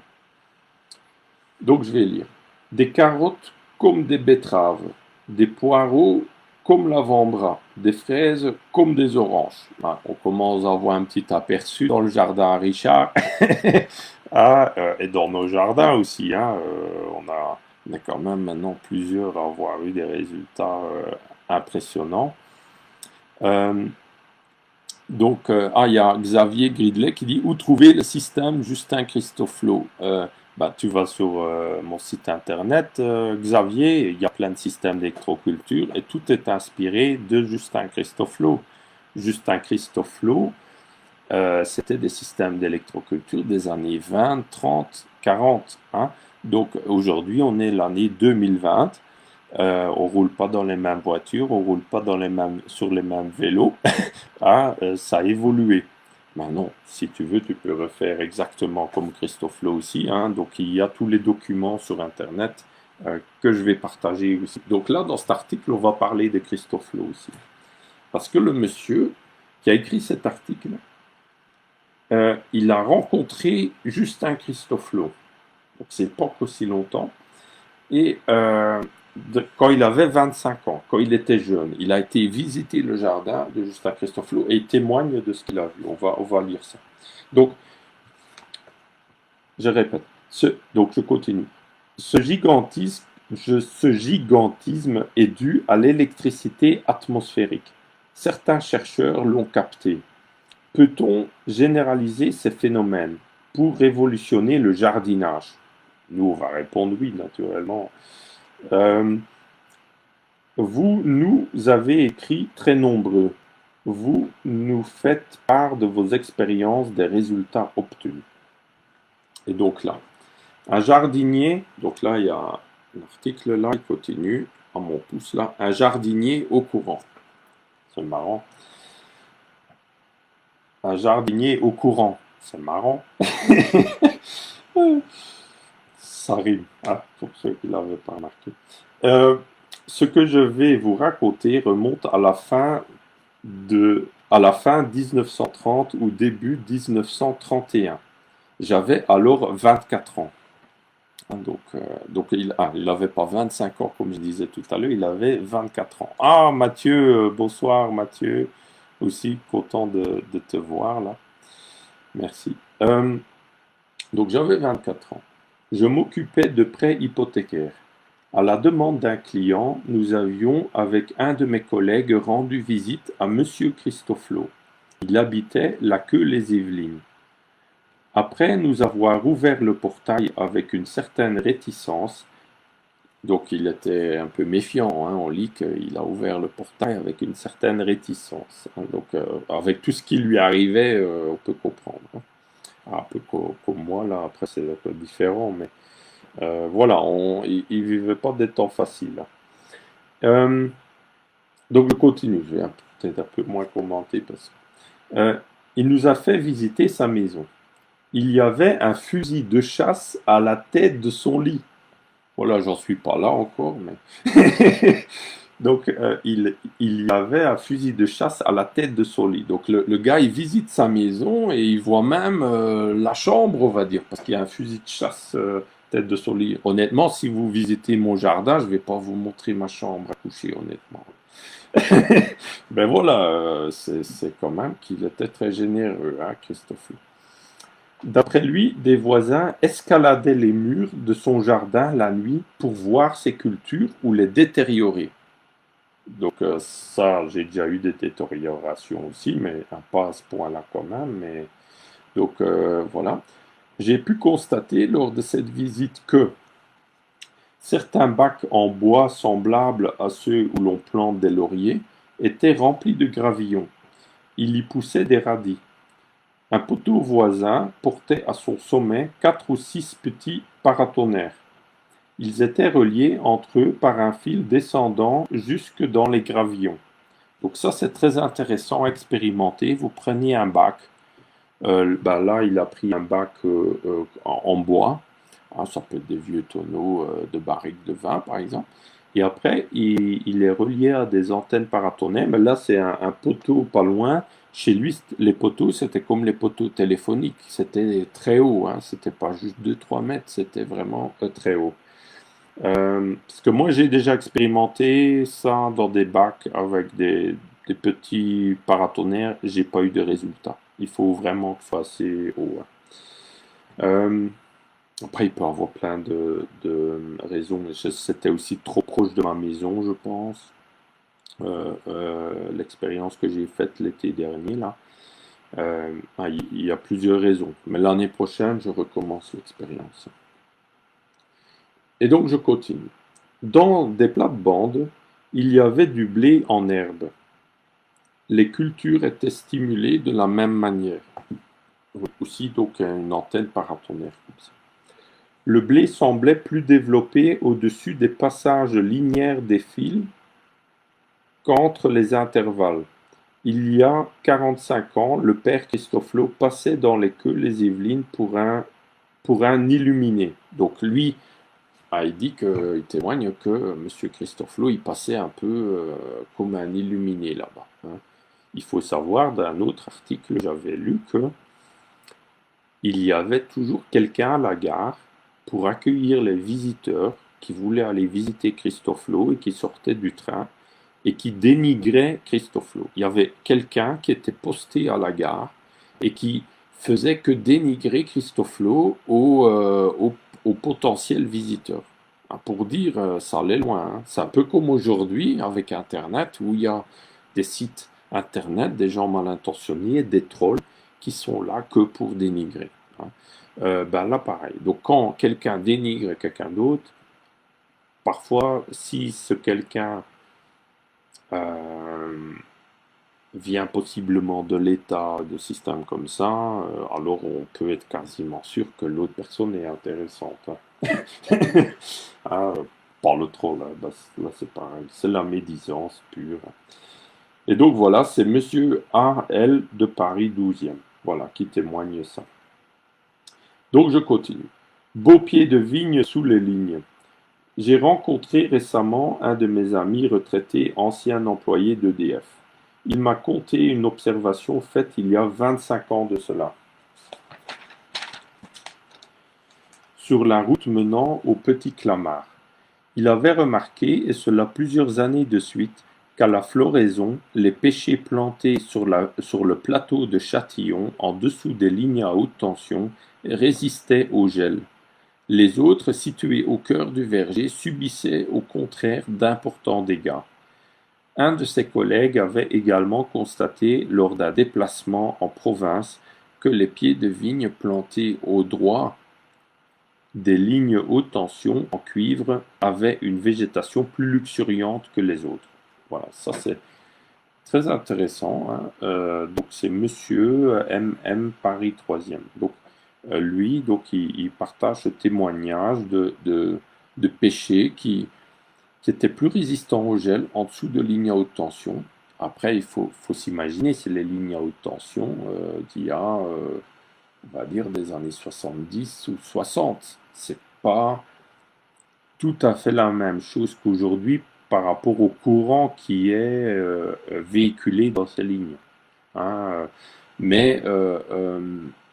Donc, je vais lire. Des carottes comme des betteraves, des poireaux comme l'avant-bras, des fraises comme des oranges. Ah, on commence à avoir un petit aperçu dans le jardin à Richard et dans nos jardins aussi. Hein, on a quand même maintenant plusieurs à avoir eu des résultats impressionnants. Donc, il y a Xavier Gridley qui dit « Où trouver le système Justin Christoflo ?» Tu vas sur mon site internet, Xavier, il y a plein de systèmes d'électroculture et tout est inspiré de Justin Christoflo. Justin Christoflo, c'était des systèmes d'électroculture des années 20, 30, 40. Hein. Donc aujourd'hui, on est l'année 2020. On roule pas dans les mêmes voitures, on roule pas sur les mêmes vélos. Ça a évolué. Ben non, si tu veux, tu peux refaire exactement comme Christoflo aussi, hein. Donc il y a tous les documents sur Internet que je vais partager aussi. Donc là, dans cet article, on va parler de Christoflo aussi. Parce que le monsieur qui a écrit cet article, il a rencontré Justin Christoflo. Donc c'est pas aussi longtemps. Et quand il avait 25 ans, quand il était jeune, il a été visiter le jardin de Justin Christoflo et il témoigne de ce qu'il a vu. On va lire ça. Donc, je répète. Donc, je continue. Ce gigantisme est dû à l'électricité atmosphérique. Certains chercheurs l'ont capté. Peut-on généraliser ces phénomènes pour révolutionner le jardinage? Nous, on va répondre oui, naturellement. Vous nous avez écrit très nombreux. Vous nous faites part de vos expériences, des résultats obtenus. Et donc là, un jardinier, donc là, il y a l'article là, il continue, à mon pouce là, un jardinier au courant. C'est marrant. Un jardinier au courant. C'est marrant. Ça rime, hein, pour ceux qui ne l'avaient pas remarqué. Ce que je vais vous raconter remonte à la fin 1930 ou début 1931. J'avais alors 24 ans. Donc il n'avait pas 25 ans comme je disais tout à l'heure, il avait 24 ans. Ah Mathieu, bonsoir Mathieu, aussi content de te voir là. Merci. Donc j'avais 24 ans. Je m'occupais de prêts hypothécaires. À la demande d'un client, nous avions, avec un de mes collègues, rendu visite à Monsieur Christoflo. Il habitait la Queue-les-Yvelines. Après nous avoir ouvert le portail avec une certaine réticence, donc il était un peu méfiant, hein, on lit qu'il a ouvert le portail avec une certaine réticence. Hein, donc avec tout ce qui lui arrivait, on peut comprendre. Hein. Un peu comme moi, là, après c'est un peu différent, mais voilà, il ne vivait pas des temps faciles. Donc je continue, je vais peut-être un peu moins commenter parce que il nous a fait visiter sa maison. Il y avait un fusil de chasse à la tête de son lit. Voilà, j'en suis pas là encore, mais donc il y avait un fusil de chasse à la tête de son lit. Donc le gars il visite sa maison et il voit même la chambre, on va dire, parce qu'il y a un fusil de chasse tête de son lit. Honnêtement, si vous visitez mon jardin, je vais pas vous montrer ma chambre à coucher, honnêtement. Ben voilà, c'est quand même qu'il était très généreux, hein, Christophe. D'après lui, des voisins escaladaient les murs de son jardin la nuit pour voir ses cultures ou les détériorer. Donc ça, j'ai déjà eu des détériorations aussi, mais pas à ce point-là quand même. Mais donc voilà. J'ai pu constater lors de cette visite que certains bacs en bois semblables à ceux où l'on plante des lauriers étaient remplis de gravillons. Il y poussait des radis. Un poteau voisin portait à son sommet 4 ou 6 petits paratonnerres. Ils étaient reliés entre eux par un fil descendant jusque dans les gravillons. Donc ça, c'est très intéressant à expérimenter. Vous prenez un bac. Là, il a pris un bac en bois. Ah, ça peut être des vieux tonneaux de barriques de vin, par exemple. Et après, il est relié à des antennes paratonnerres. Mais là, c'est un poteau pas loin. Chez lui, les poteaux, c'était comme les poteaux téléphoniques. C'était très haut. Hein. C'était pas juste 2-3 mètres. C'était vraiment très haut. Parce que moi, j'ai déjà expérimenté ça dans des bacs avec des petits paratonnerres. J'ai pas eu de résultat. Il faut vraiment que ce soit assez haut. Hein. Après, il peut y avoir plein de raisons. C'était aussi trop proche de ma maison, je pense. L'expérience que j'ai faite l'été dernier, là. Il y a plusieurs raisons. Mais l'année prochaine, je recommence l'expérience. Et donc, je continue. Dans des plates-bandes, il y avait du blé en herbe. Les cultures étaient stimulées de la même manière. Aussi, donc, une antenne paratonnerre comme ça. Le blé semblait plus développé au-dessus des passages linéaires des fils qu'entre les intervalles. Il y a 45 ans, le père Christoflo passait dans les Yvelines pour un illuminé. Donc lui, il dit il témoigne que Monsieur Christoflo, il passait un peu comme un illuminé là-bas, hein. Il faut savoir d'un autre article que j'avais lu que il y avait toujours quelqu'un à la gare pour accueillir les visiteurs qui voulaient aller visiter Christoflo et qui sortaient du train et qui dénigrait Christoflo. Il y avait quelqu'un qui était posté à la gare et qui faisait que dénigrer Christoflo aux potentiels visiteurs. Pour dire, ça allait loin, hein. C'est un peu comme aujourd'hui avec Internet où il y a des sites Internet, des gens mal intentionnés, des trolls qui sont là que pour dénigrer, hein. Là, pareil. Donc, quand quelqu'un dénigre quelqu'un d'autre, parfois, si ce quelqu'un euh, vient possiblement de l'État, de systèmes comme ça, alors on peut être quasiment sûr que l'autre personne est intéressante, hein. Ah, par le troll, là, c'est pareil, c'est la médisance pure. Et donc voilà, c'est Monsieur A.L. de Paris 12e, voilà, qui témoigne ça. Donc je continue. Beau pied de vigne sous les lignes. J'ai rencontré récemment un de mes amis retraités, ancien employé d'EDF. Il m'a conté une observation faite il y a 25 ans de cela. Sur la route menant au Petit Clamart. Il avait remarqué, et cela plusieurs années de suite, qu'à la floraison, les pêchers plantés sur le plateau de Châtillon, en dessous des lignes à haute tension, résistaient au gel. Les autres, situés au cœur du verger, subissaient au contraire d'importants dégâts. Un de ses collègues avait également constaté, lors d'un déplacement en province, que les pieds de vigne plantés au droit des lignes haute tension en cuivre avaient une végétation plus luxuriante que les autres. Voilà, ça c'est très intéressant, hein. Donc c'est Monsieur MM Paris 3e. Donc lui, donc il partage ce témoignage de pêchers qui étaient plus résistants au gel en dessous de lignes à haute tension. Après, il faut s'imaginer, c'est les lignes à haute tension d'il y a, on va dire, des années 70 ou 60. C'est pas tout à fait la même chose qu'aujourd'hui par rapport au courant qui est véhiculé dans ces lignes, hein. Mais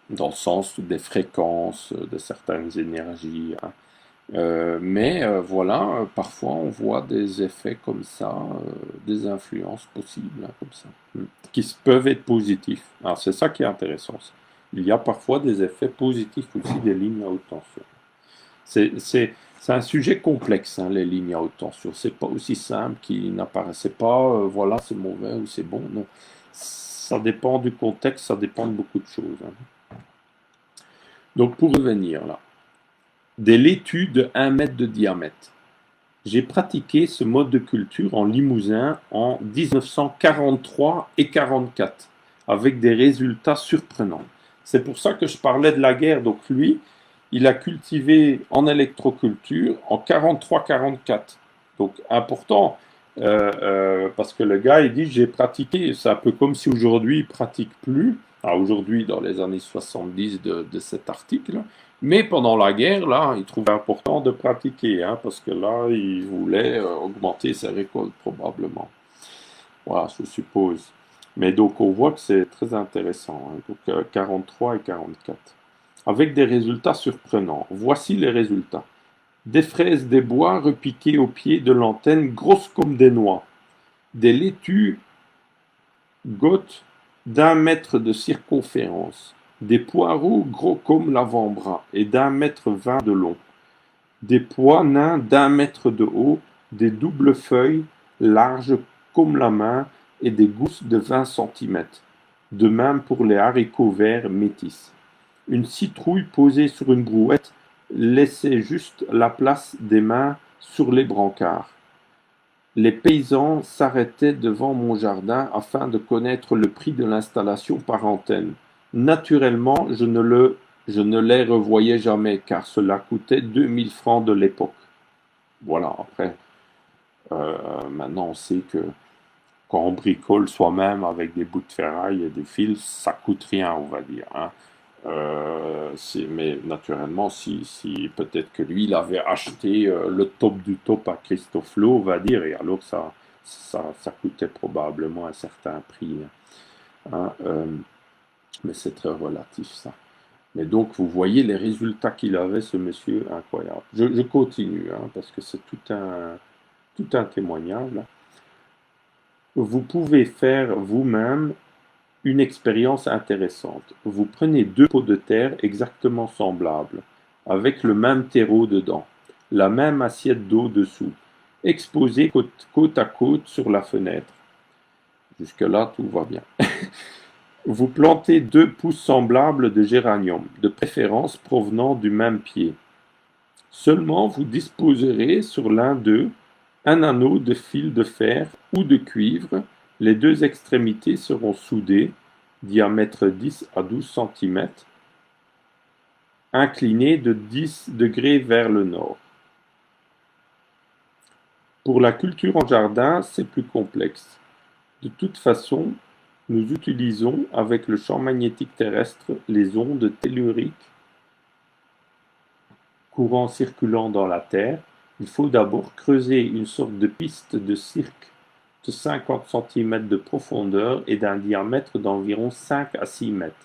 dans le sens des fréquences, de certaines énergies, hein. Voilà, parfois on voit des effets comme ça, des influences possibles, hein, comme ça, qui peuvent être positifs. Alors c'est ça qui est intéressant. Il y a parfois des effets positifs aussi des lignes à haute tension. C'est un sujet complexe, hein, les lignes à haute tension. C'est pas aussi simple qu'il n'apparaissait pas, voilà, c'est mauvais ou c'est bon. Non, ça dépend du contexte, ça dépend de beaucoup de choses, hein. Donc pour revenir là, des laitues de 1 mètre de diamètre. J'ai pratiqué ce mode de culture en Limousin en 1943 et 44, avec des résultats surprenants. C'est pour ça que je parlais de la guerre. Donc lui, il a cultivé en électroculture en 43-44. Donc important, parce que le gars, il dit, j'ai pratiqué. C'est un peu comme si aujourd'hui, il pratique plus. Alors aujourd'hui, dans les années 70 de cet article, mais pendant la guerre, là, il trouvait important de pratiquer, hein, parce que là, il voulait augmenter ses récoltes, probablement. Voilà, je suppose. Mais donc, on voit que c'est très intéressant, hein. Donc, 43 et 44. Avec des résultats surprenants. Voici les résultats. Des fraises des bois repiquées au pied de l'antenne, grosses comme des noix. Des laitues gottes d'1 mètre de circonférence. Des poireaux gros comme l'avant-bras et d'1 m 20 de long. Des pois nains d'1 mètre de haut, des doubles feuilles larges comme la main et des gousses de 20 centimètres. De même pour les haricots verts métis. Une citrouille posée sur une brouette laissait juste la place des mains sur les brancards. Les paysans s'arrêtaient devant mon jardin afin de connaître le prix de l'installation par antenne. Naturellement, je ne les revoyais jamais, car cela coûtait 2000 francs de l'époque. Voilà, après, maintenant on sait que quand on bricole soi-même avec des bouts de ferraille et des fils, ça coûte rien, on va dire, hein. Mais naturellement, si peut-être que lui, il avait acheté le top du top à Christophe Lowe, on va dire, et alors ça coûtait probablement un certain prix, hein, mais c'est très relatif, ça. Mais donc, vous voyez les résultats qu'il avait, ce monsieur, incroyable. Je continue, hein, parce que c'est tout un témoignage, là. Vous pouvez faire vous-même une expérience intéressante. Vous prenez deux pots de terre exactement semblables, avec le même terreau dedans, la même assiette d'eau dessous, exposés côte à côte sur la fenêtre. Jusque-là, tout va bien. Vous plantez deux pousses semblables de géranium, de préférence provenant du même pied. Seulement, vous disposerez sur l'un d'eux un anneau de fil de fer ou de cuivre. Les deux extrémités seront soudées, diamètre 10 à 12 cm, inclinées de 10 degrés vers le nord. Pour la culture en jardin, c'est plus complexe. De toute façon, nous utilisons avec le champ magnétique terrestre les ondes telluriques, courant circulant dans la Terre. Il faut d'abord creuser une sorte de piste de cirque de 50 cm de profondeur et d'un diamètre d'environ 5 à 6 mètres.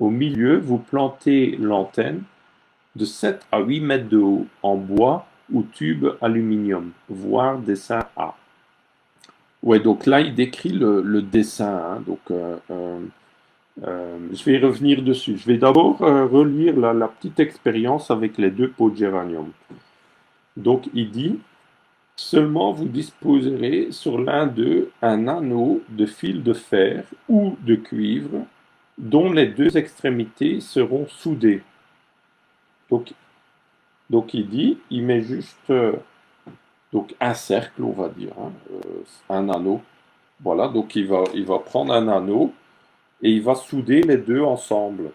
Au milieu, vous plantez l'antenne de 7 à 8 mètres de haut en bois ou tube aluminium, voire dessin A. Ouais, donc là, il décrit le dessin, hein, donc je vais y revenir dessus. Je vais d'abord relire la petite expérience avec les deux pots de géranium. Donc, il dit, seulement vous disposerez sur l'un d'eux un anneau de fil de fer ou de cuivre dont les deux extrémités seront soudées. Donc il dit, il met juste donc un cercle, on va dire, hein, un anneau. Voilà, donc il va prendre un anneau et il va souder les deux ensemble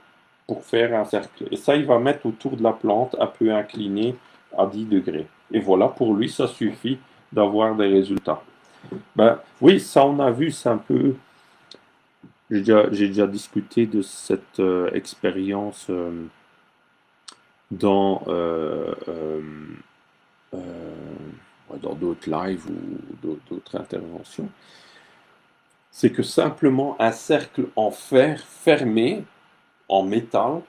pour faire un cercle. Et ça, il va mettre autour de la plante un peu inclinée à 10 degrés. Et voilà, pour lui, ça suffit d'avoir des résultats. Ben oui, ça on a vu, c'est un peu... J'ai déjà discuté de cette expérience dans dans d'autres lives ou d'autres interventions. C'est que simplement un cercle en fer fermé, en métal,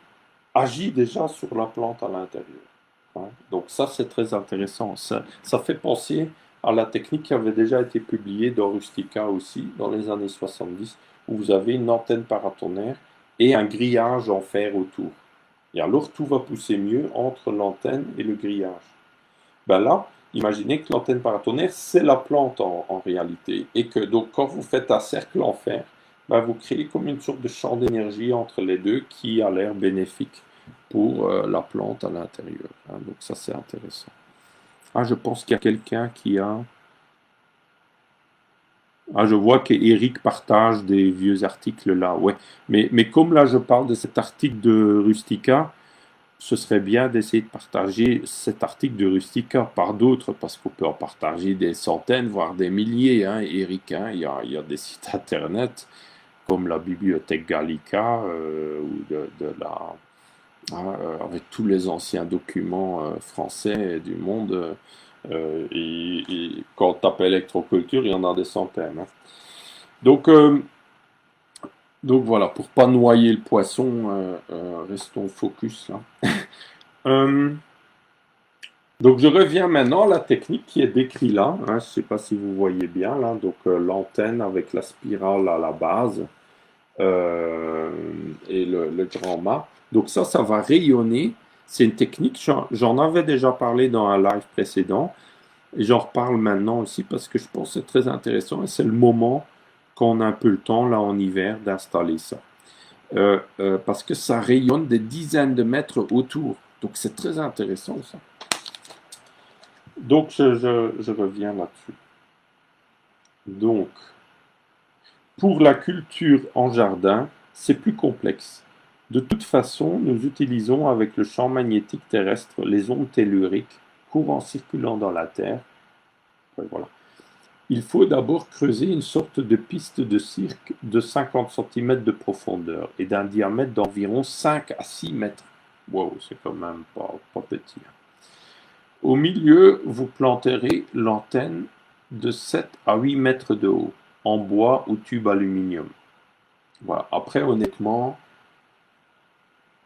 agit déjà sur la plante à l'intérieur, hein. Donc ça, c'est très intéressant. Ça fait penser à la technique qui avait déjà été publiée dans Rustica aussi, dans les années 70, où vous avez une antenne paratonnerre et un grillage en fer autour. Et alors, tout va pousser mieux entre l'antenne et le grillage. Ben là, imaginez que l'antenne paratonnerre, c'est la plante en réalité. Et que donc, quand vous faites un cercle en fer, ben, vous créez comme une sorte de champ d'énergie entre les deux qui a l'air bénéfique pour la plante à l'intérieur, hein. Donc ça, c'est intéressant. Ah, je pense qu'il y a quelqu'un qui a... Ah, je vois qu'Eric partage des vieux articles là, ouais. Mais comme là, je parle de cet article de Rustica, ce serait bien d'essayer de partager cet article de Rustica par d'autres, parce qu'on peut en partager des centaines, voire des milliers, hein, Eric, hein. Il y a des sites internet comme la Bibliothèque Gallica, ou de la... hein, avec tous les anciens documents français du monde, et quand on tape électroculture, il y en a des centaines, hein. Donc, voilà, pour pas noyer le poisson, restons focus là. Donc je reviens maintenant à la technique qui est décrite là, hein. Je ne sais pas si vous voyez bien là, donc l'antenne avec la spirale à la base, et le grand mât. Donc ça va rayonner. C'est une technique, j'en avais déjà parlé dans un live précédent, et j'en reparle maintenant aussi parce que je pense que c'est très intéressant et c'est le moment qu'on a un peu le temps là en hiver d'installer ça. Parce que ça rayonne des dizaines de mètres autour. Donc c'est très intéressant ça. Donc je reviens là-dessus. Donc, pour la culture en jardin, c'est plus complexe. De toute façon, nous utilisons avec le champ magnétique terrestre les ondes telluriques, courant circulant dans la Terre. Voilà. Il faut d'abord creuser une sorte de piste de cirque de 50 cm de profondeur et d'un diamètre d'environ 5 à 6 mètres. Wow, c'est quand même pas petit. Au milieu, vous planterez l'antenne de 7 à 8 mètres de haut, en bois ou tube aluminium. Voilà. Après, honnêtement,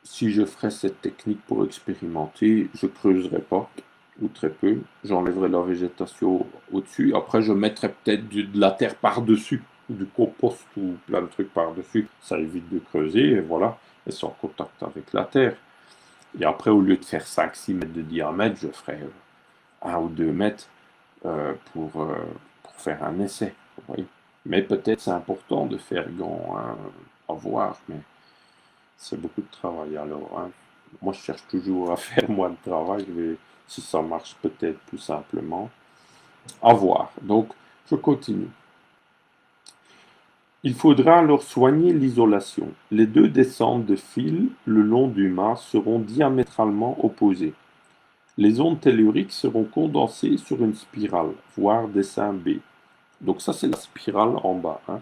si je ferais cette technique pour expérimenter, je creuserais pas, ou très peu. J'enlèverais la végétation au-dessus. Après, je mettrais peut-être de la terre par-dessus, ou du compost, ou plein de trucs par-dessus. Ça évite de creuser, et voilà. Et c'est en contact avec la terre. Et après, au lieu de faire 5-6 mètres de diamètre, je ferais 1 ou 2 mètres pour faire un essai. Vous voyez. Mais peut-être c'est important de faire grand, hein, à voir, mais c'est beaucoup de travail. Alors, hein, moi, je cherche toujours à faire moins de travail, mais si ça marche peut-être plus simplement, à voir. Donc, je continue. Il faudra alors soigner l'isolation. Les deux descentes de fil le long du mât seront diamétralement opposées. Les ondes telluriques seront condensées sur une spirale, voire dessin B. Donc ça, c'est la spirale en bas. Hein.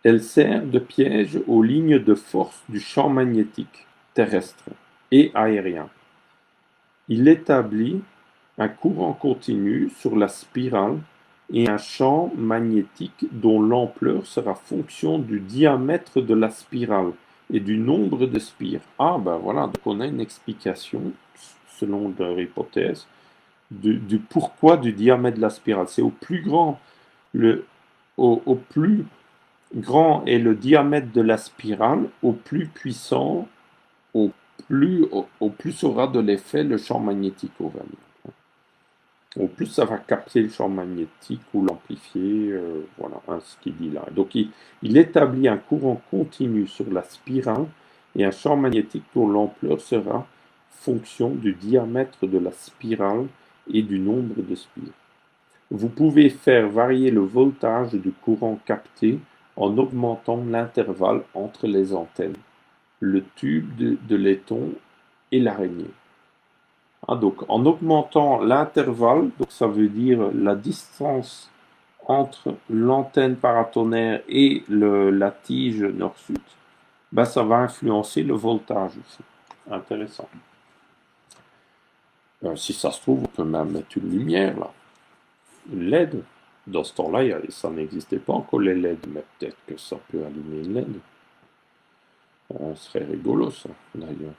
Elle sert de piège aux lignes de force du champ magnétique terrestre et aérien. Il établit un courant continu sur la spirale et un champ magnétique dont l'ampleur sera fonction du diamètre de la spirale et du nombre de spires. Ah ben voilà, donc on a une explication, selon leur hypothèse, du pourquoi du diamètre de la spirale. C'est au plus grand, au plus grand est le diamètre de la spirale, au plus puissant, au plus aura de l'effet le champ magnétique, on va dire. Au plus ça va capter le champ magnétique ou l'amplifier, voilà, hein, ce qu'il dit là. Donc il établit un courant continu sur la spirale et un champ magnétique dont l'ampleur sera fonction du diamètre de la spirale et du nombre de spires. Vous pouvez faire varier le voltage du courant capté en augmentant l'intervalle entre les antennes, le tube de laiton et l'araignée. Ah, donc en augmentant l'intervalle, donc ça veut dire la distance entre l'antenne paratonnerre et la tige nord-sud, ben, ça va influencer le voltage aussi. Intéressant. Si ça se trouve, on peut même mettre une lumière là, une LED. Dans ce temps-là, ça n'existait pas encore les LED, mais peut-être que ça peut allumer une LED. Ce serait rigolo ça, d'ailleurs.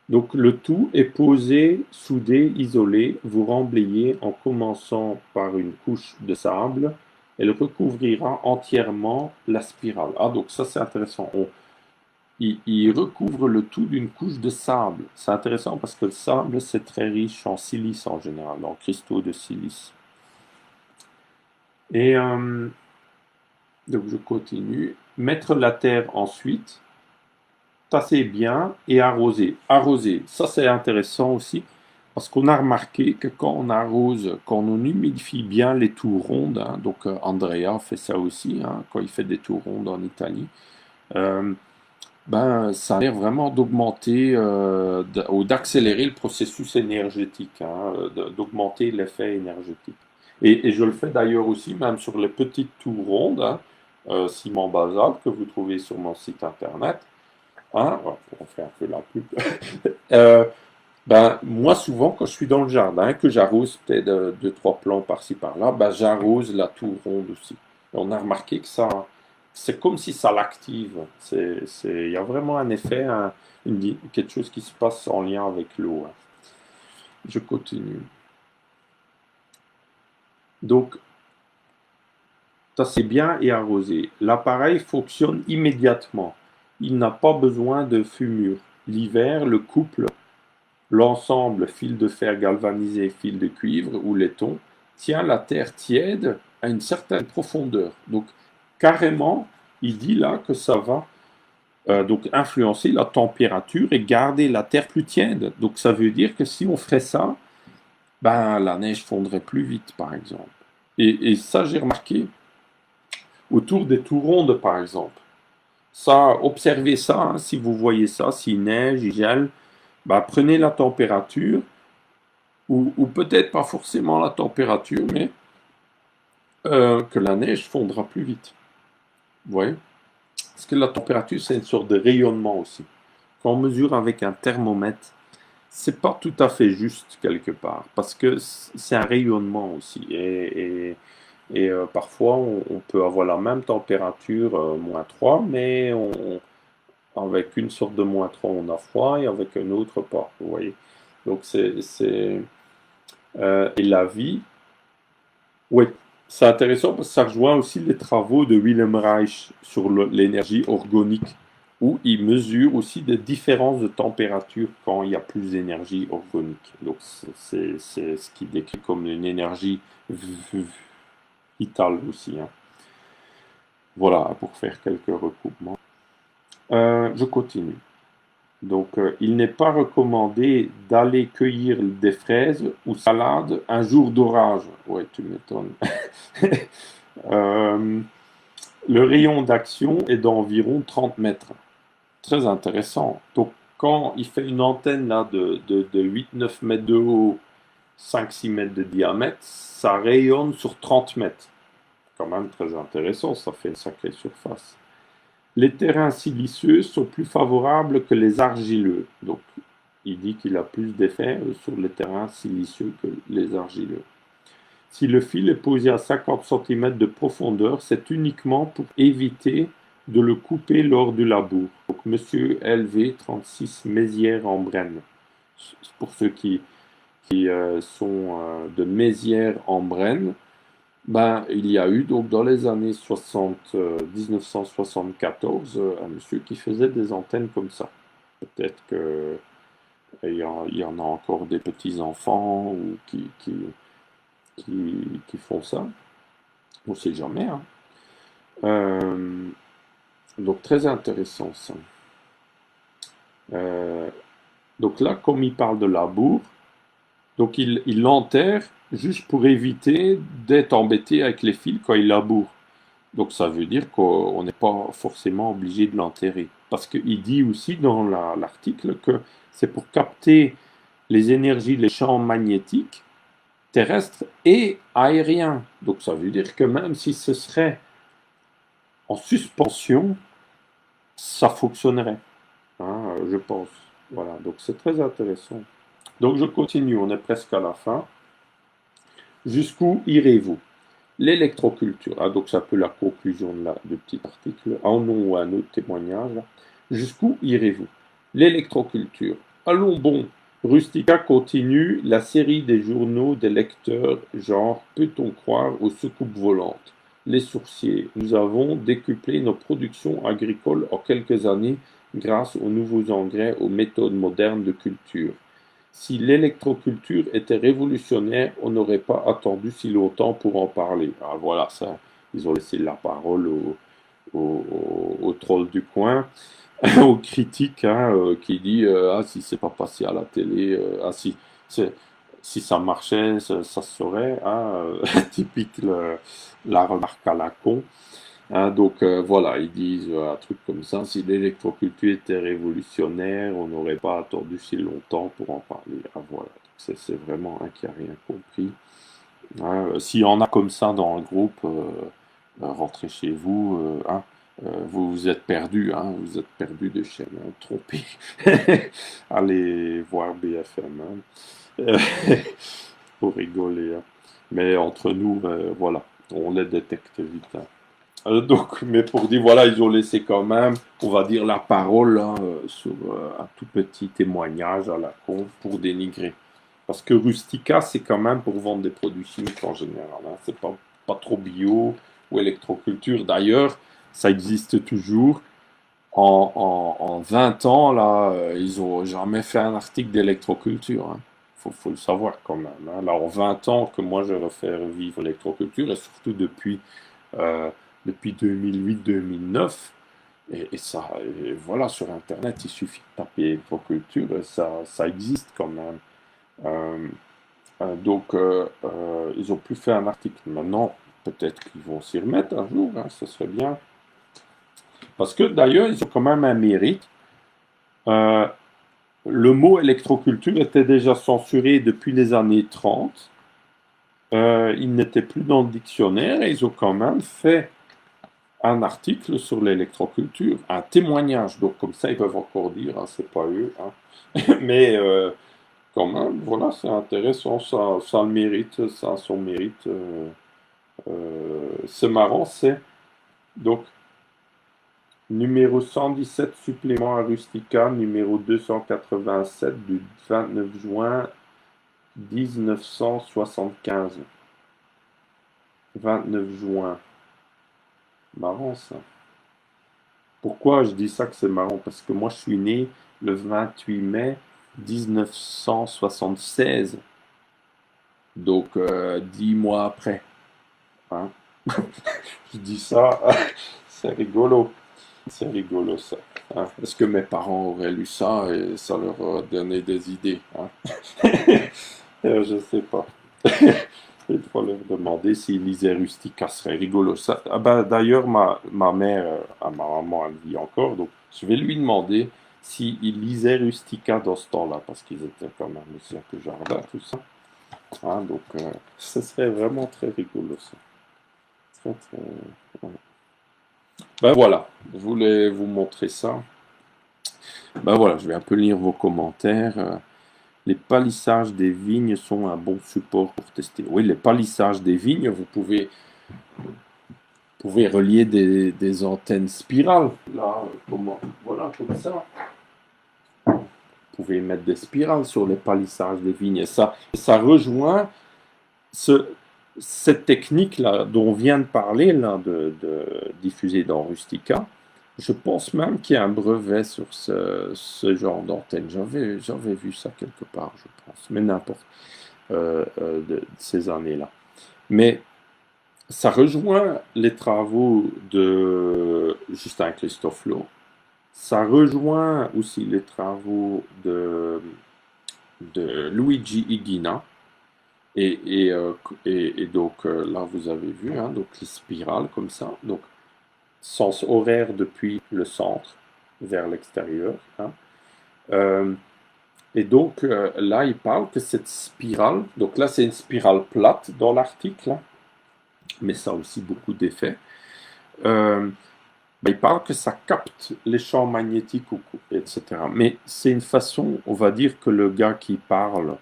Donc le tout est posé, soudé, isolé. Vous remblayez en commençant par une couche de sable. Elle recouvrira entièrement la spirale. Ah, donc ça c'est intéressant. Il recouvre le tout d'une couche de sable. C'est intéressant parce que le sable c'est très riche en silice en général, en cristaux de silice. Et donc je continue. Mettre la terre ensuite. Tasser bien et arroser. Arroser, ça c'est intéressant aussi, parce qu'on a remarqué que quand on arrose, quand on humidifie bien les tours rondes, hein, donc Andrea fait ça aussi, hein, quand il fait des tours rondes en Italie, ben, ça a l'air vraiment d'augmenter ou d'accélérer le processus énergétique, hein, d'augmenter l'effet énergétique. Et je le fais d'ailleurs aussi, même sur les petites tours rondes, hein, ciment basalte que vous trouvez sur mon site internet. Hein, on fait un peu la pub. Ben, moi, souvent, quand je suis dans le jardin, que j'arrose peut-être 2-3 plants par-ci par-là, ben, j'arrose la tour ronde aussi. Et on a remarqué que ça, c'est comme si ça l'active. Il y a vraiment un effet, quelque chose qui se passe en lien avec l'eau. Hein. Je continue. Donc, tasser bien et arroser. L'appareil fonctionne immédiatement. Il n'a pas besoin de fumure. L'hiver, le couple, l'ensemble fil de fer galvanisé, fil de cuivre ou laiton, tient la terre tiède à une certaine profondeur. Donc, carrément, il dit là que ça va donc influencer la température et garder la terre plus tiède. Donc, ça veut dire que si on ferait ça, ben, la neige fondrait plus vite, par exemple. Et ça, j'ai remarqué autour des tours rondes, par exemple. Ça, observez ça, hein, si vous voyez ça, s'il neige, il gèle, bah, prenez la température ou peut-être pas forcément la température, mais que la neige fondra plus vite. Vous voyez? Parce que la température, c'est une sorte de rayonnement aussi. Quand on mesure avec un thermomètre, c'est pas tout à fait juste quelque part, parce que c'est un rayonnement aussi. Et parfois, on peut avoir la même température, -3, mais avec une sorte de -3, on a froid, et avec un autre, pas. Vous voyez? Donc, et la vie, oui, c'est intéressant parce que ça rejoint aussi les travaux de Wilhelm Reich sur l'énergie organique, où il mesure aussi des différences de température quand il y a plus d'énergie organique. Donc c'est ce qu'il décrit comme une énergie vitale aussi, hein. Voilà, pour faire quelques recoupements. Je continue. Donc, il n'est pas recommandé d'aller cueillir des fraises ou salades un jour d'orage. Ouais, tu m'étonnes. Euh, le rayon d'action est d'environ 30 mètres. Très intéressant. Donc, quand il fait une antenne là, de 8-9 mètres de haut, 5-6 mètres de diamètre, ça rayonne sur 30 mètres. Quand même très intéressant, ça fait une sacrée surface. Les terrains siliceux sont plus favorables que les argileux. Donc, il dit qu'il a plus d'effet sur les terrains siliceux que les argileux. Si le fil est posé à 50 cm de profondeur, c'est uniquement pour éviter de le couper lors du labour. Donc, Monsieur LV 36 Mézières en Brenne. Pour ceux qui sont de Mézières en Brenne, ben, il y a eu donc dans les années 1974 un monsieur qui faisait des antennes comme ça. Peut-être que il y en a encore des petits-enfants ou qui font ça. On ne sait jamais, hein. Donc très intéressant ça. Donc là, comme il parle de labour, donc il l'enterre juste pour éviter d'être embêté avec les fils quand il laboure. Donc ça veut dire qu'on n'est pas forcément obligé de l'enterrer. Parce qu'il dit aussi dans l'article que c'est pour capter les énergies, les champs magnétiques terrestres et aériens. Donc ça veut dire que même si ce serait en suspension, ça fonctionnerait, hein, je pense. Voilà, donc c'est très intéressant. Donc je continue, on est presque à la fin. Jusqu'où irez-vous? L'électroculture, ah, donc c'est un peu la conclusion du petit article, un nom ou un autre témoignage. Jusqu'où irez-vous? L'électroculture. Allons bon. Rustica continue la série des journaux des lecteurs, genre peut-on croire aux soucoupes volantes? Les sourciers. Nous avons décuplé nos productions agricoles en quelques années grâce aux nouveaux engrais, aux méthodes modernes de culture. Si l'électroculture était révolutionnaire, on n'aurait pas attendu si longtemps pour en parler. Ah, voilà, ça, ils ont laissé la parole aux trolls du coin, aux critiques, hein, qui dit ah, si c'est pas passé à la télé, ah, si ça marchait, ça se saurait, hein, typique la remarque à la con. Hein, donc voilà, ils disent un truc comme ça, si l'électroculture était révolutionnaire, on n'aurait pas attendu si longtemps pour en parler. Ah, voilà, c'est vraiment un qui n'a rien compris. Hein, s'il y en a comme ça dans le groupe, rentrez chez vous, hein, vous vous êtes perdu, hein, vous êtes perdu de chaîne, hein, trompé. Allez voir BFM, hein, pour rigoler, hein. Mais entre nous, voilà, on les détecte vite, hein. Donc, mais pour dire, voilà, ils ont laissé quand même, on va dire, la parole hein, sur un tout petit témoignage à la con pour dénigrer. Parce que Rustica, c'est quand même pour vendre des produits chimiques en général, hein. C'est pas trop bio ou électroculture. D'ailleurs, ça existe toujours. En 20 ans, là, ils ont jamais fait un article d'électroculture, hein. Faut le savoir quand même, hein. Là, en 20 ans que moi, je refais revivre l'électroculture, et surtout depuis 2008-2009. Et ça, et voilà, sur Internet, il suffit de taper électroculture, et ça existe quand même. Donc, ils ont pu faire un article. Maintenant, peut-être qu'ils vont s'y remettre un jour, hein, ce serait bien. Parce que d'ailleurs, ils ont quand même un mérite. le mot électroculture était déjà censuré depuis les années 30. Il n'était plus dans le dictionnaire et ils ont quand même fait un article sur l'électroculture, un témoignage. Donc comme ça, ils peuvent encore dire, hein, c'est pas eux. Hein. Mais quand même, voilà, c'est intéressant, ça a le mérite, ça a son mérite. C'est marrant, c'est donc numéro 117 supplément à Rustica, numéro 287 du 29 juin 1975. 29 juin. Marrant ça. Pourquoi je dis ça que c'est marrant? Parce que moi je suis né le 28 mai 1976. Donc 10 mois après. Hein. Je dis ça, c'est rigolo. C'est rigolo ça. Hein. Est-ce que mes parents auraient lu ça et ça leur aurait donné des idées? Hein. Je sais pas. Il faut leur demander s'ils lisaient Rustica, ce serait rigolo. Ça, ah ben, d'ailleurs, ma mère, ma maman, elle vit encore, donc je vais lui demander s'il lisait Rustica dans ce temps-là, parce qu'ils étaient quand même aussi un peu jardin, tout ça. Hein, donc, ce serait vraiment très rigolo, ça. Très, très... ouais. Ben voilà, je voulais vous montrer ça. Ben voilà, je vais un peu lire vos commentaires. Les palissages des vignes sont un bon support pour tester. Oui, les palissages des vignes, vous pouvez relier des antennes spirales. Là, voilà, comme ça. Vous pouvez mettre des spirales sur les palissages des vignes. Et ça rejoint cette technique-là dont on vient de parler, là, de diffuser dans Rustica. Je pense même qu'il y a un brevet sur ce genre d'antenne. J'avais vu ça quelque part, je pense, mais n'importe, de ces années-là. Mais ça rejoint les travaux de Justin Christoflo. Ça rejoint aussi les travaux de Luigi Higuina. Et donc là, vous avez vu, hein, donc les spirales comme ça. Donc, sens horaire depuis le centre vers l'extérieur. Hein. Et donc là, il parle que cette spirale, donc là c'est une spirale plate dans l'article, hein, mais ça a aussi beaucoup d'effets. Il parle que ça capte les champs magnétiques, etc. Mais c'est une façon, on va dire que le gars qui parle,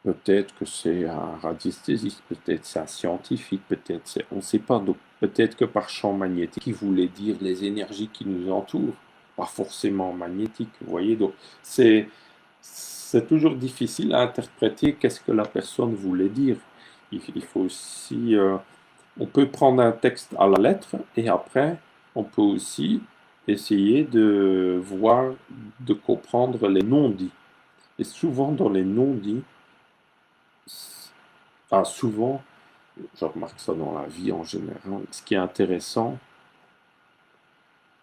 peut-être que c'est un radiesthésiste, peut-être c'est un scientifique, on ne sait pas. Donc peut-être que par champ magnétique, il voulait dire les énergies qui nous entourent, pas forcément magnétiques. Vous voyez, donc c'est toujours difficile à interpréter qu'est-ce que la personne voulait dire. Il faut aussi, on peut prendre un texte à la lettre et après, on peut aussi essayer de voir, de comprendre les non-dits. Et souvent dans les non-dits, souvent, je remarque ça dans la vie en général, ce qui est intéressant,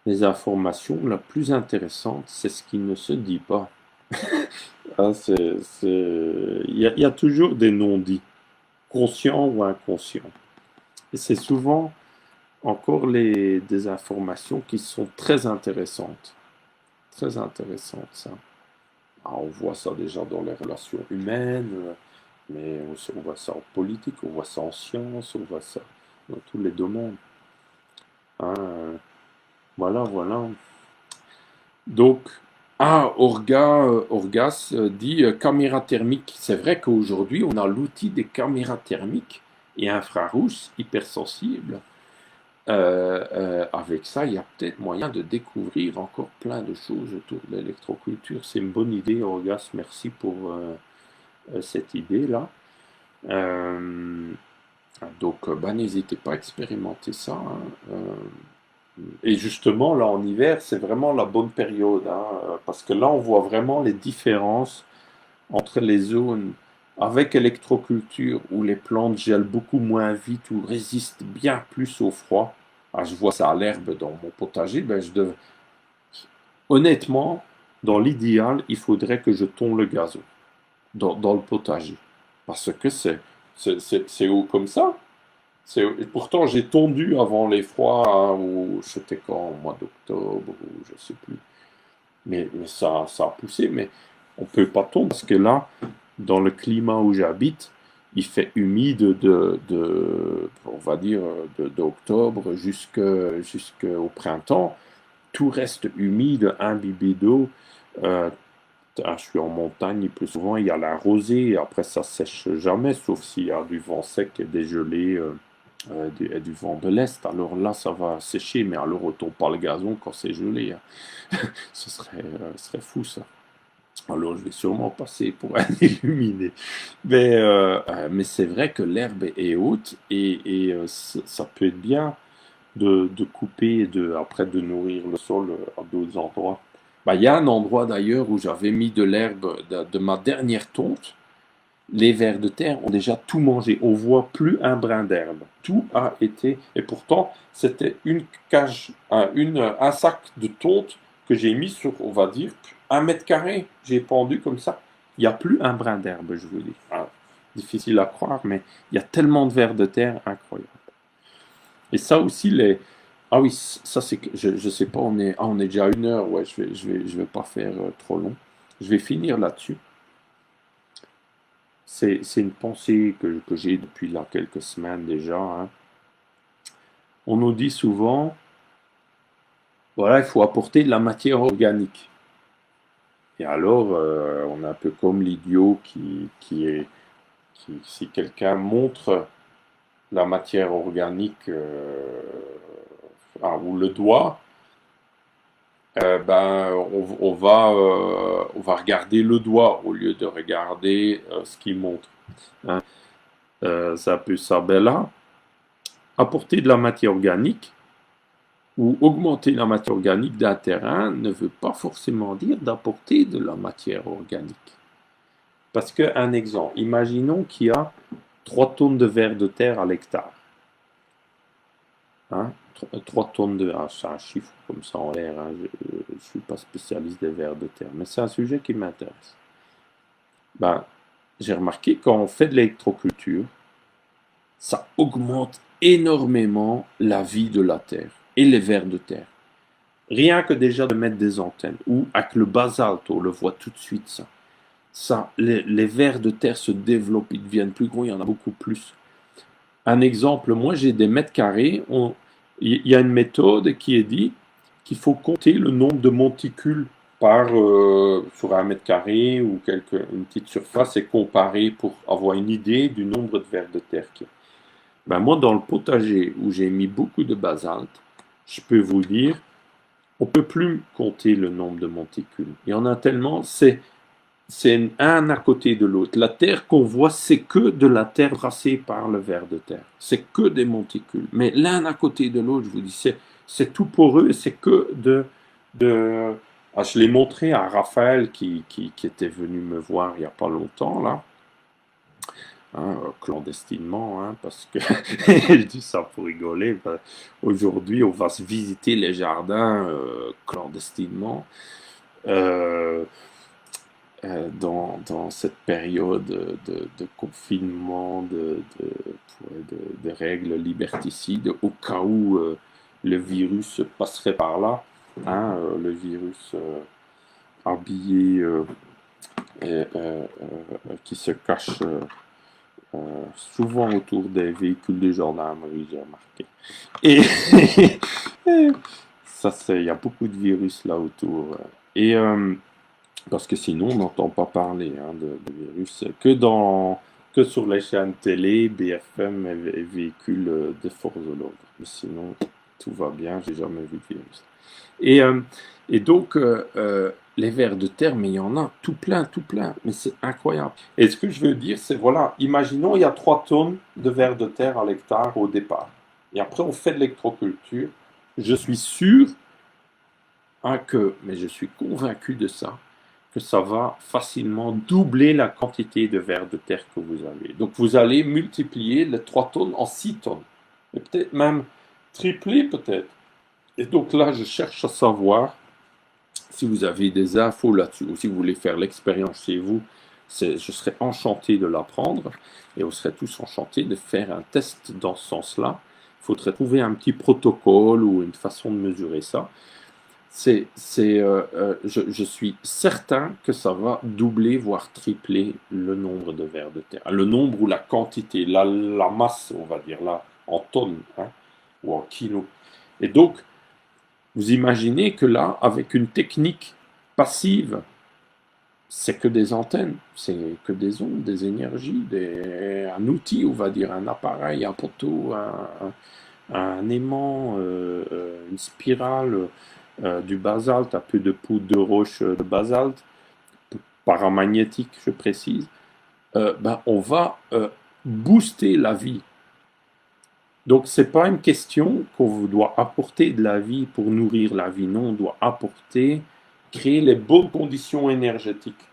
les informations la plus intéressante, c'est ce qui ne se dit pas. Il y a toujours des non-dits, conscients ou inconscients. Et c'est souvent encore des informations qui sont très intéressantes. Très intéressantes, ça. Alors, on voit ça déjà dans les relations humaines, mais on voit ça en politique, on voit ça en sciences, on voit ça dans tous les domaines. Hein, voilà, voilà. Donc, Orgas dit caméra thermique. C'est vrai qu'aujourd'hui, on a l'outil des caméras thermiques et infrarouges hypersensibles. Avec ça, il y a peut-être moyen de découvrir encore plein de choses autour de l'électroculture. C'est une bonne idée, Orgas. Merci pour cette idée-là. Donc, n'hésitez pas à expérimenter ça. Hein. Et justement, là, en hiver, c'est vraiment la bonne période, hein, parce que là, on voit vraiment les différences entre les zones avec électroculture, où les plantes gèlent beaucoup moins vite ou résistent bien plus au froid. Ah, je vois ça à l'herbe dans mon potager. Honnêtement, dans l'idéal, il faudrait que je tonde le gazon dans le potager. Parce que c'est haut comme ça. Pourtant, j'ai tondu avant les froids, hein, ou c'était quand, au mois d'octobre, ou je sais plus. mais ça a poussé, mais on peut pas tomber parce que là, dans le climat où j'habite, il fait humide on va dire, d'octobre jusqu'au printemps. Tout reste humide, imbibé d'eau. Euh, je suis en montagne, plus souvent il y a la rosée, et après ça sèche jamais, sauf s'il y a du vent sec et des gelées et du vent de l'Est. Alors là, ça va sécher, mais alors on tombe pas le gazon quand c'est gelé, hein. Ce serait fou ça. Alors je vais sûrement passer pour un illuminé. Mais c'est vrai que l'herbe est haute et ça peut être bien de couper et après de nourrir le sol à d'autres endroits. Bah, il y a un endroit d'ailleurs où j'avais mis de l'herbe de ma dernière tonte. Les vers de terre ont déjà tout mangé. On voit plus un brin d'herbe. Tout a été. Et pourtant, c'était une cage, un sac de tonte que j'ai mis sur, on va dire, 1 mètre carré. J'ai pendu comme ça. Il n'y a plus un brin d'herbe, je vous dis. Ah, difficile à croire, mais il y a tellement de vers de terre, incroyable. Et ça aussi, ah oui, ça c'est que je sais pas, on est déjà à 1 heure, ouais, je vais pas faire trop long. Je vais finir là-dessus. C'est une pensée que j'ai depuis là quelques semaines déjà, hein. On nous dit souvent, voilà, il faut apporter de la matière organique. Et alors, on est un peu comme l'idiot si quelqu'un montre la matière organique ou le doigt, ben, on va regarder le doigt au lieu de regarder ce qu'il montre, hein. C'est un peu ça. Ben là, apporter de la matière organique ou augmenter la matière organique d'un terrain ne veut pas forcément dire d'apporter de la matière organique. Parce qu'un exemple, imaginons qu'il y a 3 tonnes de vers de terre à l'hectare. Hein, 3 tonnes c'est un chiffre comme ça en l'air, hein. Je ne suis pas spécialiste des vers de terre, mais c'est un sujet qui m'intéresse. Ben, j'ai remarqué quand on fait de l'électroculture, ça augmente énormément la vie de la terre et les vers de terre. Rien que déjà de mettre des antennes, ou avec le basalte, on le voit tout de suite ça, les vers de terre se développent, ils deviennent plus gros, il y en a beaucoup plus. Un exemple, moi j'ai des mètres carrés, il y a une méthode qui est dit qu'il faut compter le nombre de monticules sur 1 mètre carré ou une petite surface et comparer pour avoir une idée du nombre de vers de terre qu'il y a. Ben moi, dans le potager où j'ai mis beaucoup de basalte, je peux vous dire, on ne peut plus compter le nombre de monticules. Il y en a tellement, c'est un à côté de l'autre. La terre qu'on voit, c'est que de la terre brassée par le ver de terre. C'est que des monticules. Mais l'un à côté de l'autre, je vous dis, c'est tout poreux, c'est que je l'ai montré à Raphaël qui était venu me voir il n'y a pas longtemps, là. Hein, clandestinement, hein, parce que je dis ça pour rigoler. Aujourd'hui, on va se visiter les jardins clandestinement. Euh, dans cette période de confinement, de règles liberticides, au cas où le virus passerait par là, hein, le virus habillé qui se cache souvent autour des véhicules de gendarmerie, j'ai remarqué. Et ça, il y a beaucoup de virus là autour. Et parce que sinon, on n'entend pas parler, hein, de virus que sur les chaînes télé, BFM et véhicules de force de l'ordre. Mais sinon, tout va bien, j'ai jamais vu de virus. Et, euh, et donc, les vers de terre, mais il y en a tout plein, mais c'est incroyable. Et ce que je veux dire, c'est voilà, imaginons il y a 3 tonnes de vers de terre à l'hectare au départ. Et après, on fait de l'électroculture. Je suis sûr, hein, mais je suis convaincu de ça, que ça va facilement doubler la quantité de vers de terre que vous avez. Donc vous allez multiplier les 3 tonnes en 6 tonnes. Et peut-être même tripler peut-être. Et donc là, je cherche à savoir si vous avez des infos là-dessus ou si vous voulez faire l'expérience chez vous. Je serais enchanté de l'apprendre et on serait tous enchantés de faire un test dans ce sens-là. Il faudrait trouver un petit protocole ou une façon de mesurer ça. je suis certain que ça va doubler, voire tripler le nombre de vers de terre. Le nombre ou la quantité, la masse, on va dire là, en tonnes, hein, ou en kilos. Et donc, vous imaginez que là, avec une technique passive, c'est que des antennes, c'est que des ondes, des énergies, un outil, on va dire, un appareil, un poteau, un aimant, une spirale, du basalte, un peu de poudre de roche de basalte, paramagnétique, je précise, ben, on va booster la vie. Donc, ce n'est pas une question qu'on doit apporter de la vie pour nourrir la vie. Non, on doit apporter, créer les bonnes conditions énergétiques.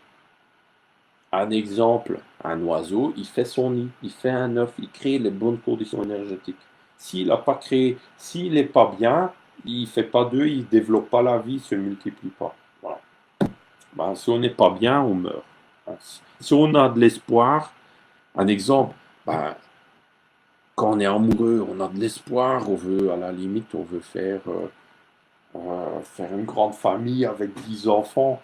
Un exemple, un oiseau, il fait son nid, il fait un œuf, il crée les bonnes conditions énergétiques. S'il n'a pas créé, s'il n'est pas bien, il ne fait pas d'œufs, il ne développe pas la vie, il ne se multiplie pas. Voilà. Ben, si on n'est pas bien, on meurt. Si on a de l'espoir, un exemple, ben, quand on est amoureux, on a de l'espoir, on veut, à la limite, on veut faire une grande famille avec 10 enfants.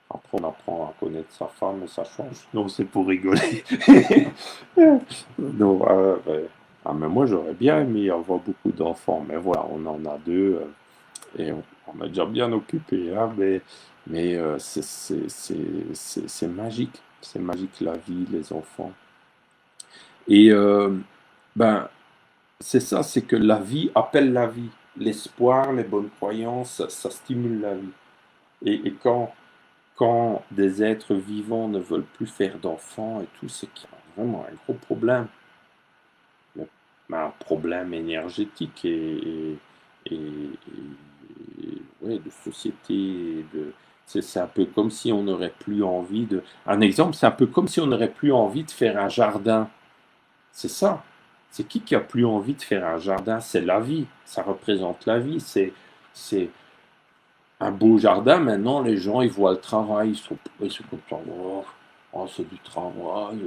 Après, on apprend à connaître sa femme et ça change. Non, c'est pour rigoler. Donc, mais moi, j'aurais bien aimé avoir beaucoup d'enfants. Mais voilà, on en a deux et on est déjà bien occupé. Hein, mais c'est magique. C'est magique la vie, les enfants. Et ben, c'est ça, c'est que la vie appelle la vie. L'espoir, les bonnes croyances, ça stimule la vie. Et quand des êtres vivants ne veulent plus faire d'enfants et tout, c'est qu'il y a vraiment un gros problème. Un problème énergétique ouais, de société. C'est un peu comme si on n'aurait plus envie de... Un exemple, c'est un peu comme si on n'aurait plus envie de faire un jardin. C'est ça. C'est qui a plus envie de faire un jardin? C'est la vie. Ça représente la vie. C'est un beau jardin. Maintenant, les gens, ils voient le travail. Ils sont comme ça. Oh, oh, c'est du travail.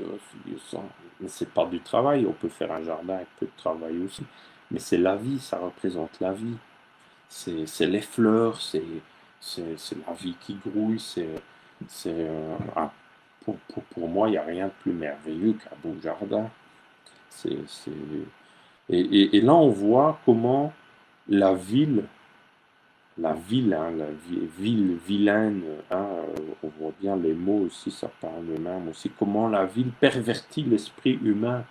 C'est ça. Mais c'est pas du travail. On peut faire un jardin avec peu de travail aussi. Mais c'est la vie. Ça représente la vie. C'est les fleurs. C'est la vie qui grouille. Pour moi, il n'y a rien de plus merveilleux qu'un beau jardin. C'est, c'est... et là, on voit comment la ville, hein, ville vilaine, hein, on voit bien les mots aussi, ça parle même aussi, comment la ville pervertit l'esprit humain.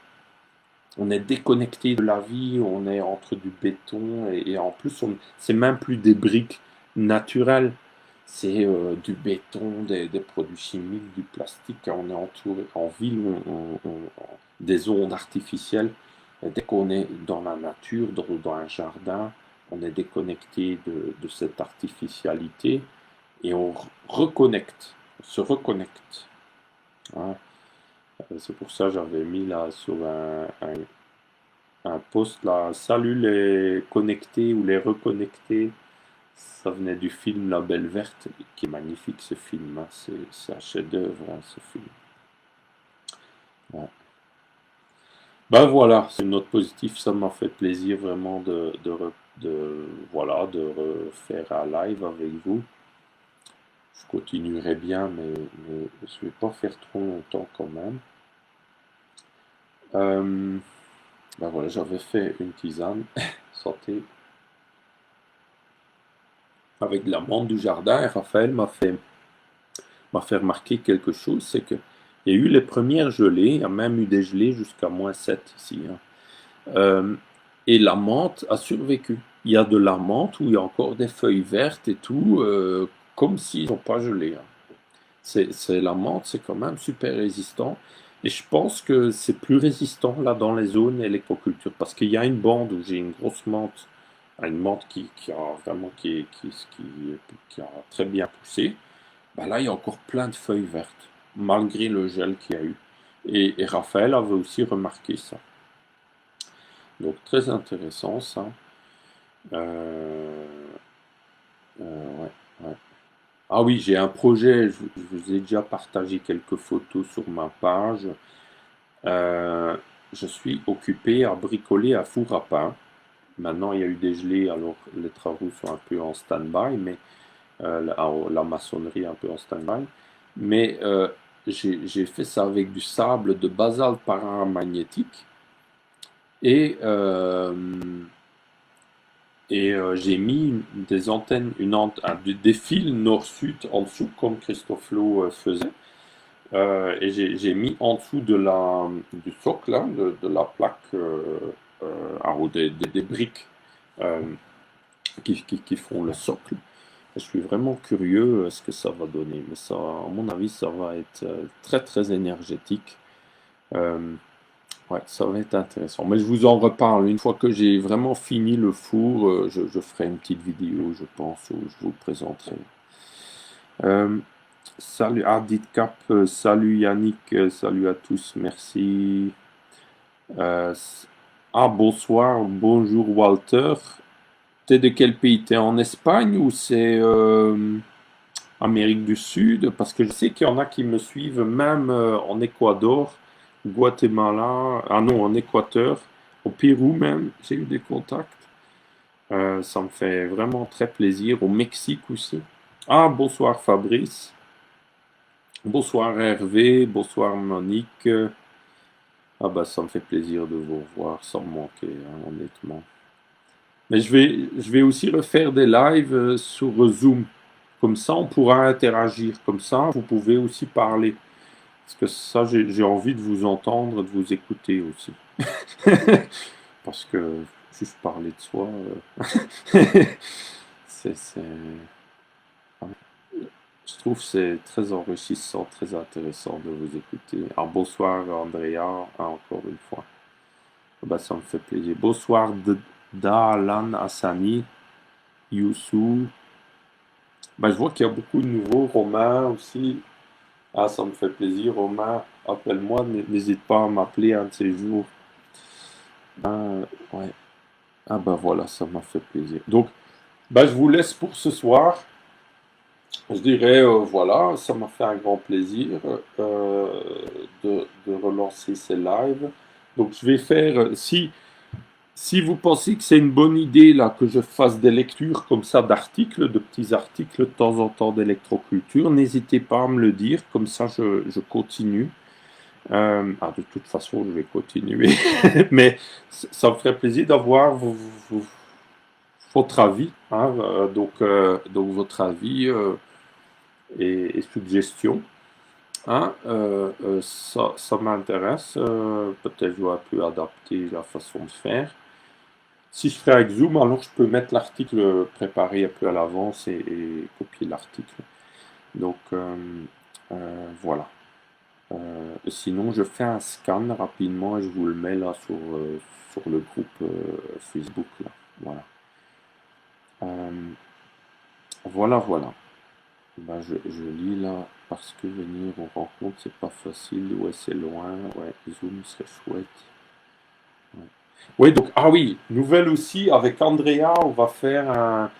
On est déconnecté de la vie, on est entre du béton et en plus, c'est même plus des briques naturelles, c'est du béton, des produits chimiques, du plastique. On est entouré en ville, des ondes artificielles. Et dès qu'on est dans la nature, dans un jardin, on est déconnecté de cette artificialité et on on se reconnecte. Hein. C'est pour ça que j'avais mis là sur un post là, salut les connectés ou les reconnectés. Ça venait du film La Belle Verte, qui est magnifique ce film. Hein. C'est un chef-d'œuvre, hein, ce film. Ouais. Ben voilà, c'est une note positive. Ça m'a fait plaisir vraiment voilà, de refaire un live avec vous. Je continuerai bien, mais je ne vais pas faire trop longtemps quand même. Ben voilà, j'avais fait une tisane santé avec de la menthe du jardin et Raphaël m'a fait remarquer quelque chose, c'est que il y a eu les premières gelées, il y a même eu des gelées jusqu'à -7 ici. Hein. Et la menthe a survécu. Il y a de la menthe où il y a encore des feuilles vertes et tout, comme s'ils n'ont pas gelé. Hein. La menthe, c'est quand même super résistant. Et je pense que c'est plus résistant là dans les zones électroculture parce qu'il y a une bande où j'ai une grosse menthe, une menthe qui a vraiment qui a très bien poussé. Ben là, il y a encore plein de feuilles vertes, malgré le gel qu'il y a eu. Et Raphaël avait aussi remarqué ça. Donc très intéressant ça. Euh, ouais, ouais. Ah oui, j'ai un projet, je vous ai déjà partagé quelques photos sur ma page. Euh, je suis occupé à bricoler un four à pain. Maintenant, il y a eu des gelées, alors les travaux sont un peu en stand-by, mais la maçonnerie est un peu en stand-by. Mais j'ai fait ça avec du sable de basalte paramagnétique et, j'ai mis des antennes, des fils nord-sud en dessous, comme Christophe Lo faisait. Et j'ai mis en dessous du socle, là, de la plaque, ou des briques euh, qui font le socle. Je suis vraiment curieux ce que ça va donner, mais ça, à mon avis, ça va être très très énergétique. Euh, ouais, ça va être intéressant. Mais je vous en reparle une fois que j'ai vraiment fini le four. Je ferai une petite vidéo, je pense, où je vous le présenterai. Salut Ardit Cap, salut Yannick, salut à tous, merci. Euh, bonsoir, bonjour Walter. T'es de quel pays? T'es en Espagne ou c'est Amérique du Sud? Parce que je sais qu'il y en a qui me suivent même en Équateur, Guatemala, ah non, en Équateur, au Pérou même, j'ai eu des contacts. Ça me fait vraiment très plaisir. Au Mexique aussi. Ah, bonsoir Fabrice. Bonsoir Hervé, bonsoir Monique. Ah bah ça me fait plaisir de vous revoir sans me manquer, hein, honnêtement. Mais je vais aussi refaire des lives sur Zoom. Comme ça, on pourra interagir. Comme ça, vous pouvez aussi parler. Parce que ça, j'ai envie de vous entendre, de vous écouter aussi. Parce que juste parler de soi, c'est, je trouve que c'est très enrichissant, très intéressant de vous écouter. Ah, bonsoir Andrea, encore une fois. Bah, ça me fait plaisir. Bonsoir Dalan Hassani, Youssou. Bah, je vois qu'il y a beaucoup de nouveaux. Romain aussi. Ah, ça me fait plaisir. Romain, appelle-moi. N'hésite pas à m'appeler un de ces jours. Ah, ouais. Ah, bah voilà, ça m'a fait plaisir. Donc, bah, je vous laisse pour ce soir. Je dirais, voilà, ça m'a fait un grand plaisir de relancer ces lives. Donc, je vais faire, si vous pensez que c'est une bonne idée là que je fasse des lectures comme ça d'articles, de petits articles de temps en temps d'électroculture, n'hésitez pas à me le dire, comme ça je continue. De toute façon, je vais continuer, mais ça me ferait plaisir d'avoir votre avis, hein, donc votre avis et suggestions. Hein, ça m'intéresse. Peut-être je dois plus adapter la façon de faire. Si je fais avec Zoom, alors je peux mettre l'article préparé un peu à l'avance et copier l'article. Donc voilà. Sinon, je fais un scan rapidement et je vous le mets là sur le groupe Facebook. Là. Voilà. Voilà, voilà. Ben, je lis là parce que venir aux rencontres, c'est pas facile. Ouais, c'est loin. Ouais, Zoom serait chouette. Ouais. Oui, donc, ah oui, nouvelle aussi, avec Andrea, on va faire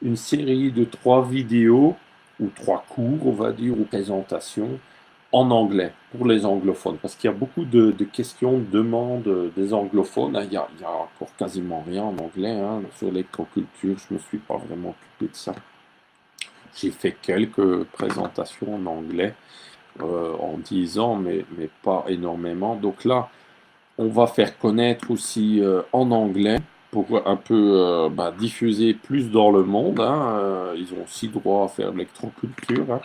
une série de 3 vidéos, ou 3 cours, on va dire, ou présentations, en anglais, pour les anglophones. Parce qu'il y a beaucoup de questions, de demandes des anglophones. Il y a encore quasiment rien en anglais, hein. Sur l'écoculture, je me suis pas vraiment occupé de ça. J'ai fait quelques présentations en anglais en 10 ans, mais pas énormément. Donc là, on va faire connaître aussi en anglais pour un peu diffuser plus dans le monde. Hein. Ils ont aussi droit à faire l'électroculture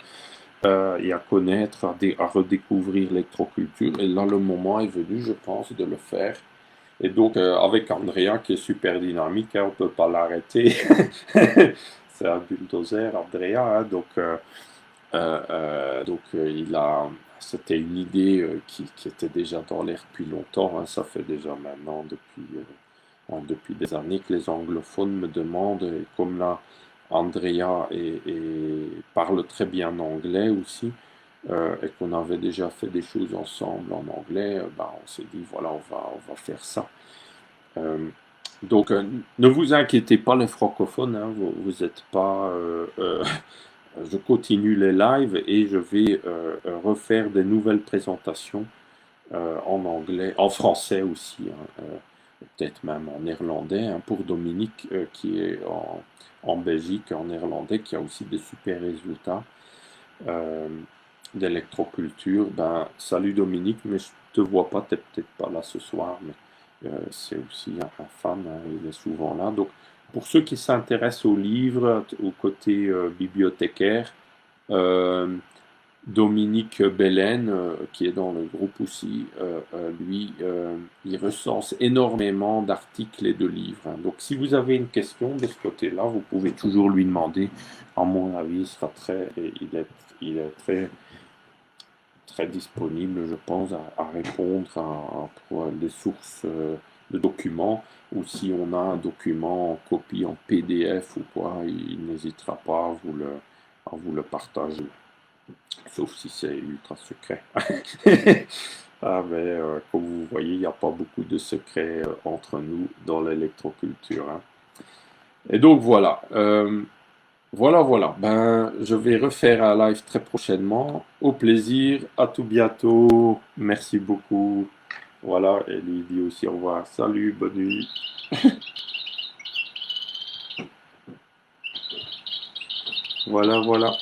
hein, et à connaître, à redécouvrir l'électroculture. Et là, le moment est venu, je pense, de le faire. Et donc, avec Andrea, qui est super dynamique, hein, on ne peut pas l'arrêter. C'est un bulldozer, Andrea. Hein, c'était une idée qui était déjà dans l'air depuis longtemps. Hein, ça fait déjà maintenant depuis des années que les anglophones me demandent, et comme là, Andrea parle très bien anglais aussi, et qu'on avait déjà fait des choses ensemble en anglais, on s'est dit, voilà, on va faire ça. Donc, ne vous inquiétez pas, les francophones, hein, vous n'êtes pas. Je continue les lives et je vais refaire des nouvelles présentations en anglais, en français aussi. Hein, peut-être même en néerlandais, hein, pour Dominique qui est en Belgique, en néerlandais, qui a aussi des super résultats d'électroculture. Ben, salut Dominique, mais je te vois pas, t'es peut-être pas là ce soir, mais c'est aussi un fan, hein, il est souvent là. Donc, pour ceux qui s'intéressent aux livres, au côté bibliothécaire, euh, Dominique Belen, qui est dans le groupe aussi, lui, il recense énormément d'articles et de livres, hein. Donc, si vous avez une question de ce côté-là, vous pouvez toujours lui demander. À mon avis, il sera il est très disponible, je pense, à répondre pour des sources de documents. Ou si on a un document en copie en PDF ou quoi, il n'hésitera pas à vous le partager. Sauf si c'est ultra secret. Ah, mais comme vous voyez, il n'y a pas beaucoup de secrets entre nous dans l'électroculture, hein. Et donc voilà. Voilà. Ben, je vais refaire un live très prochainement. Au plaisir. À tout bientôt. Merci beaucoup. Voilà. Et lui dit aussi au revoir. Salut. Bonne nuit. Voilà.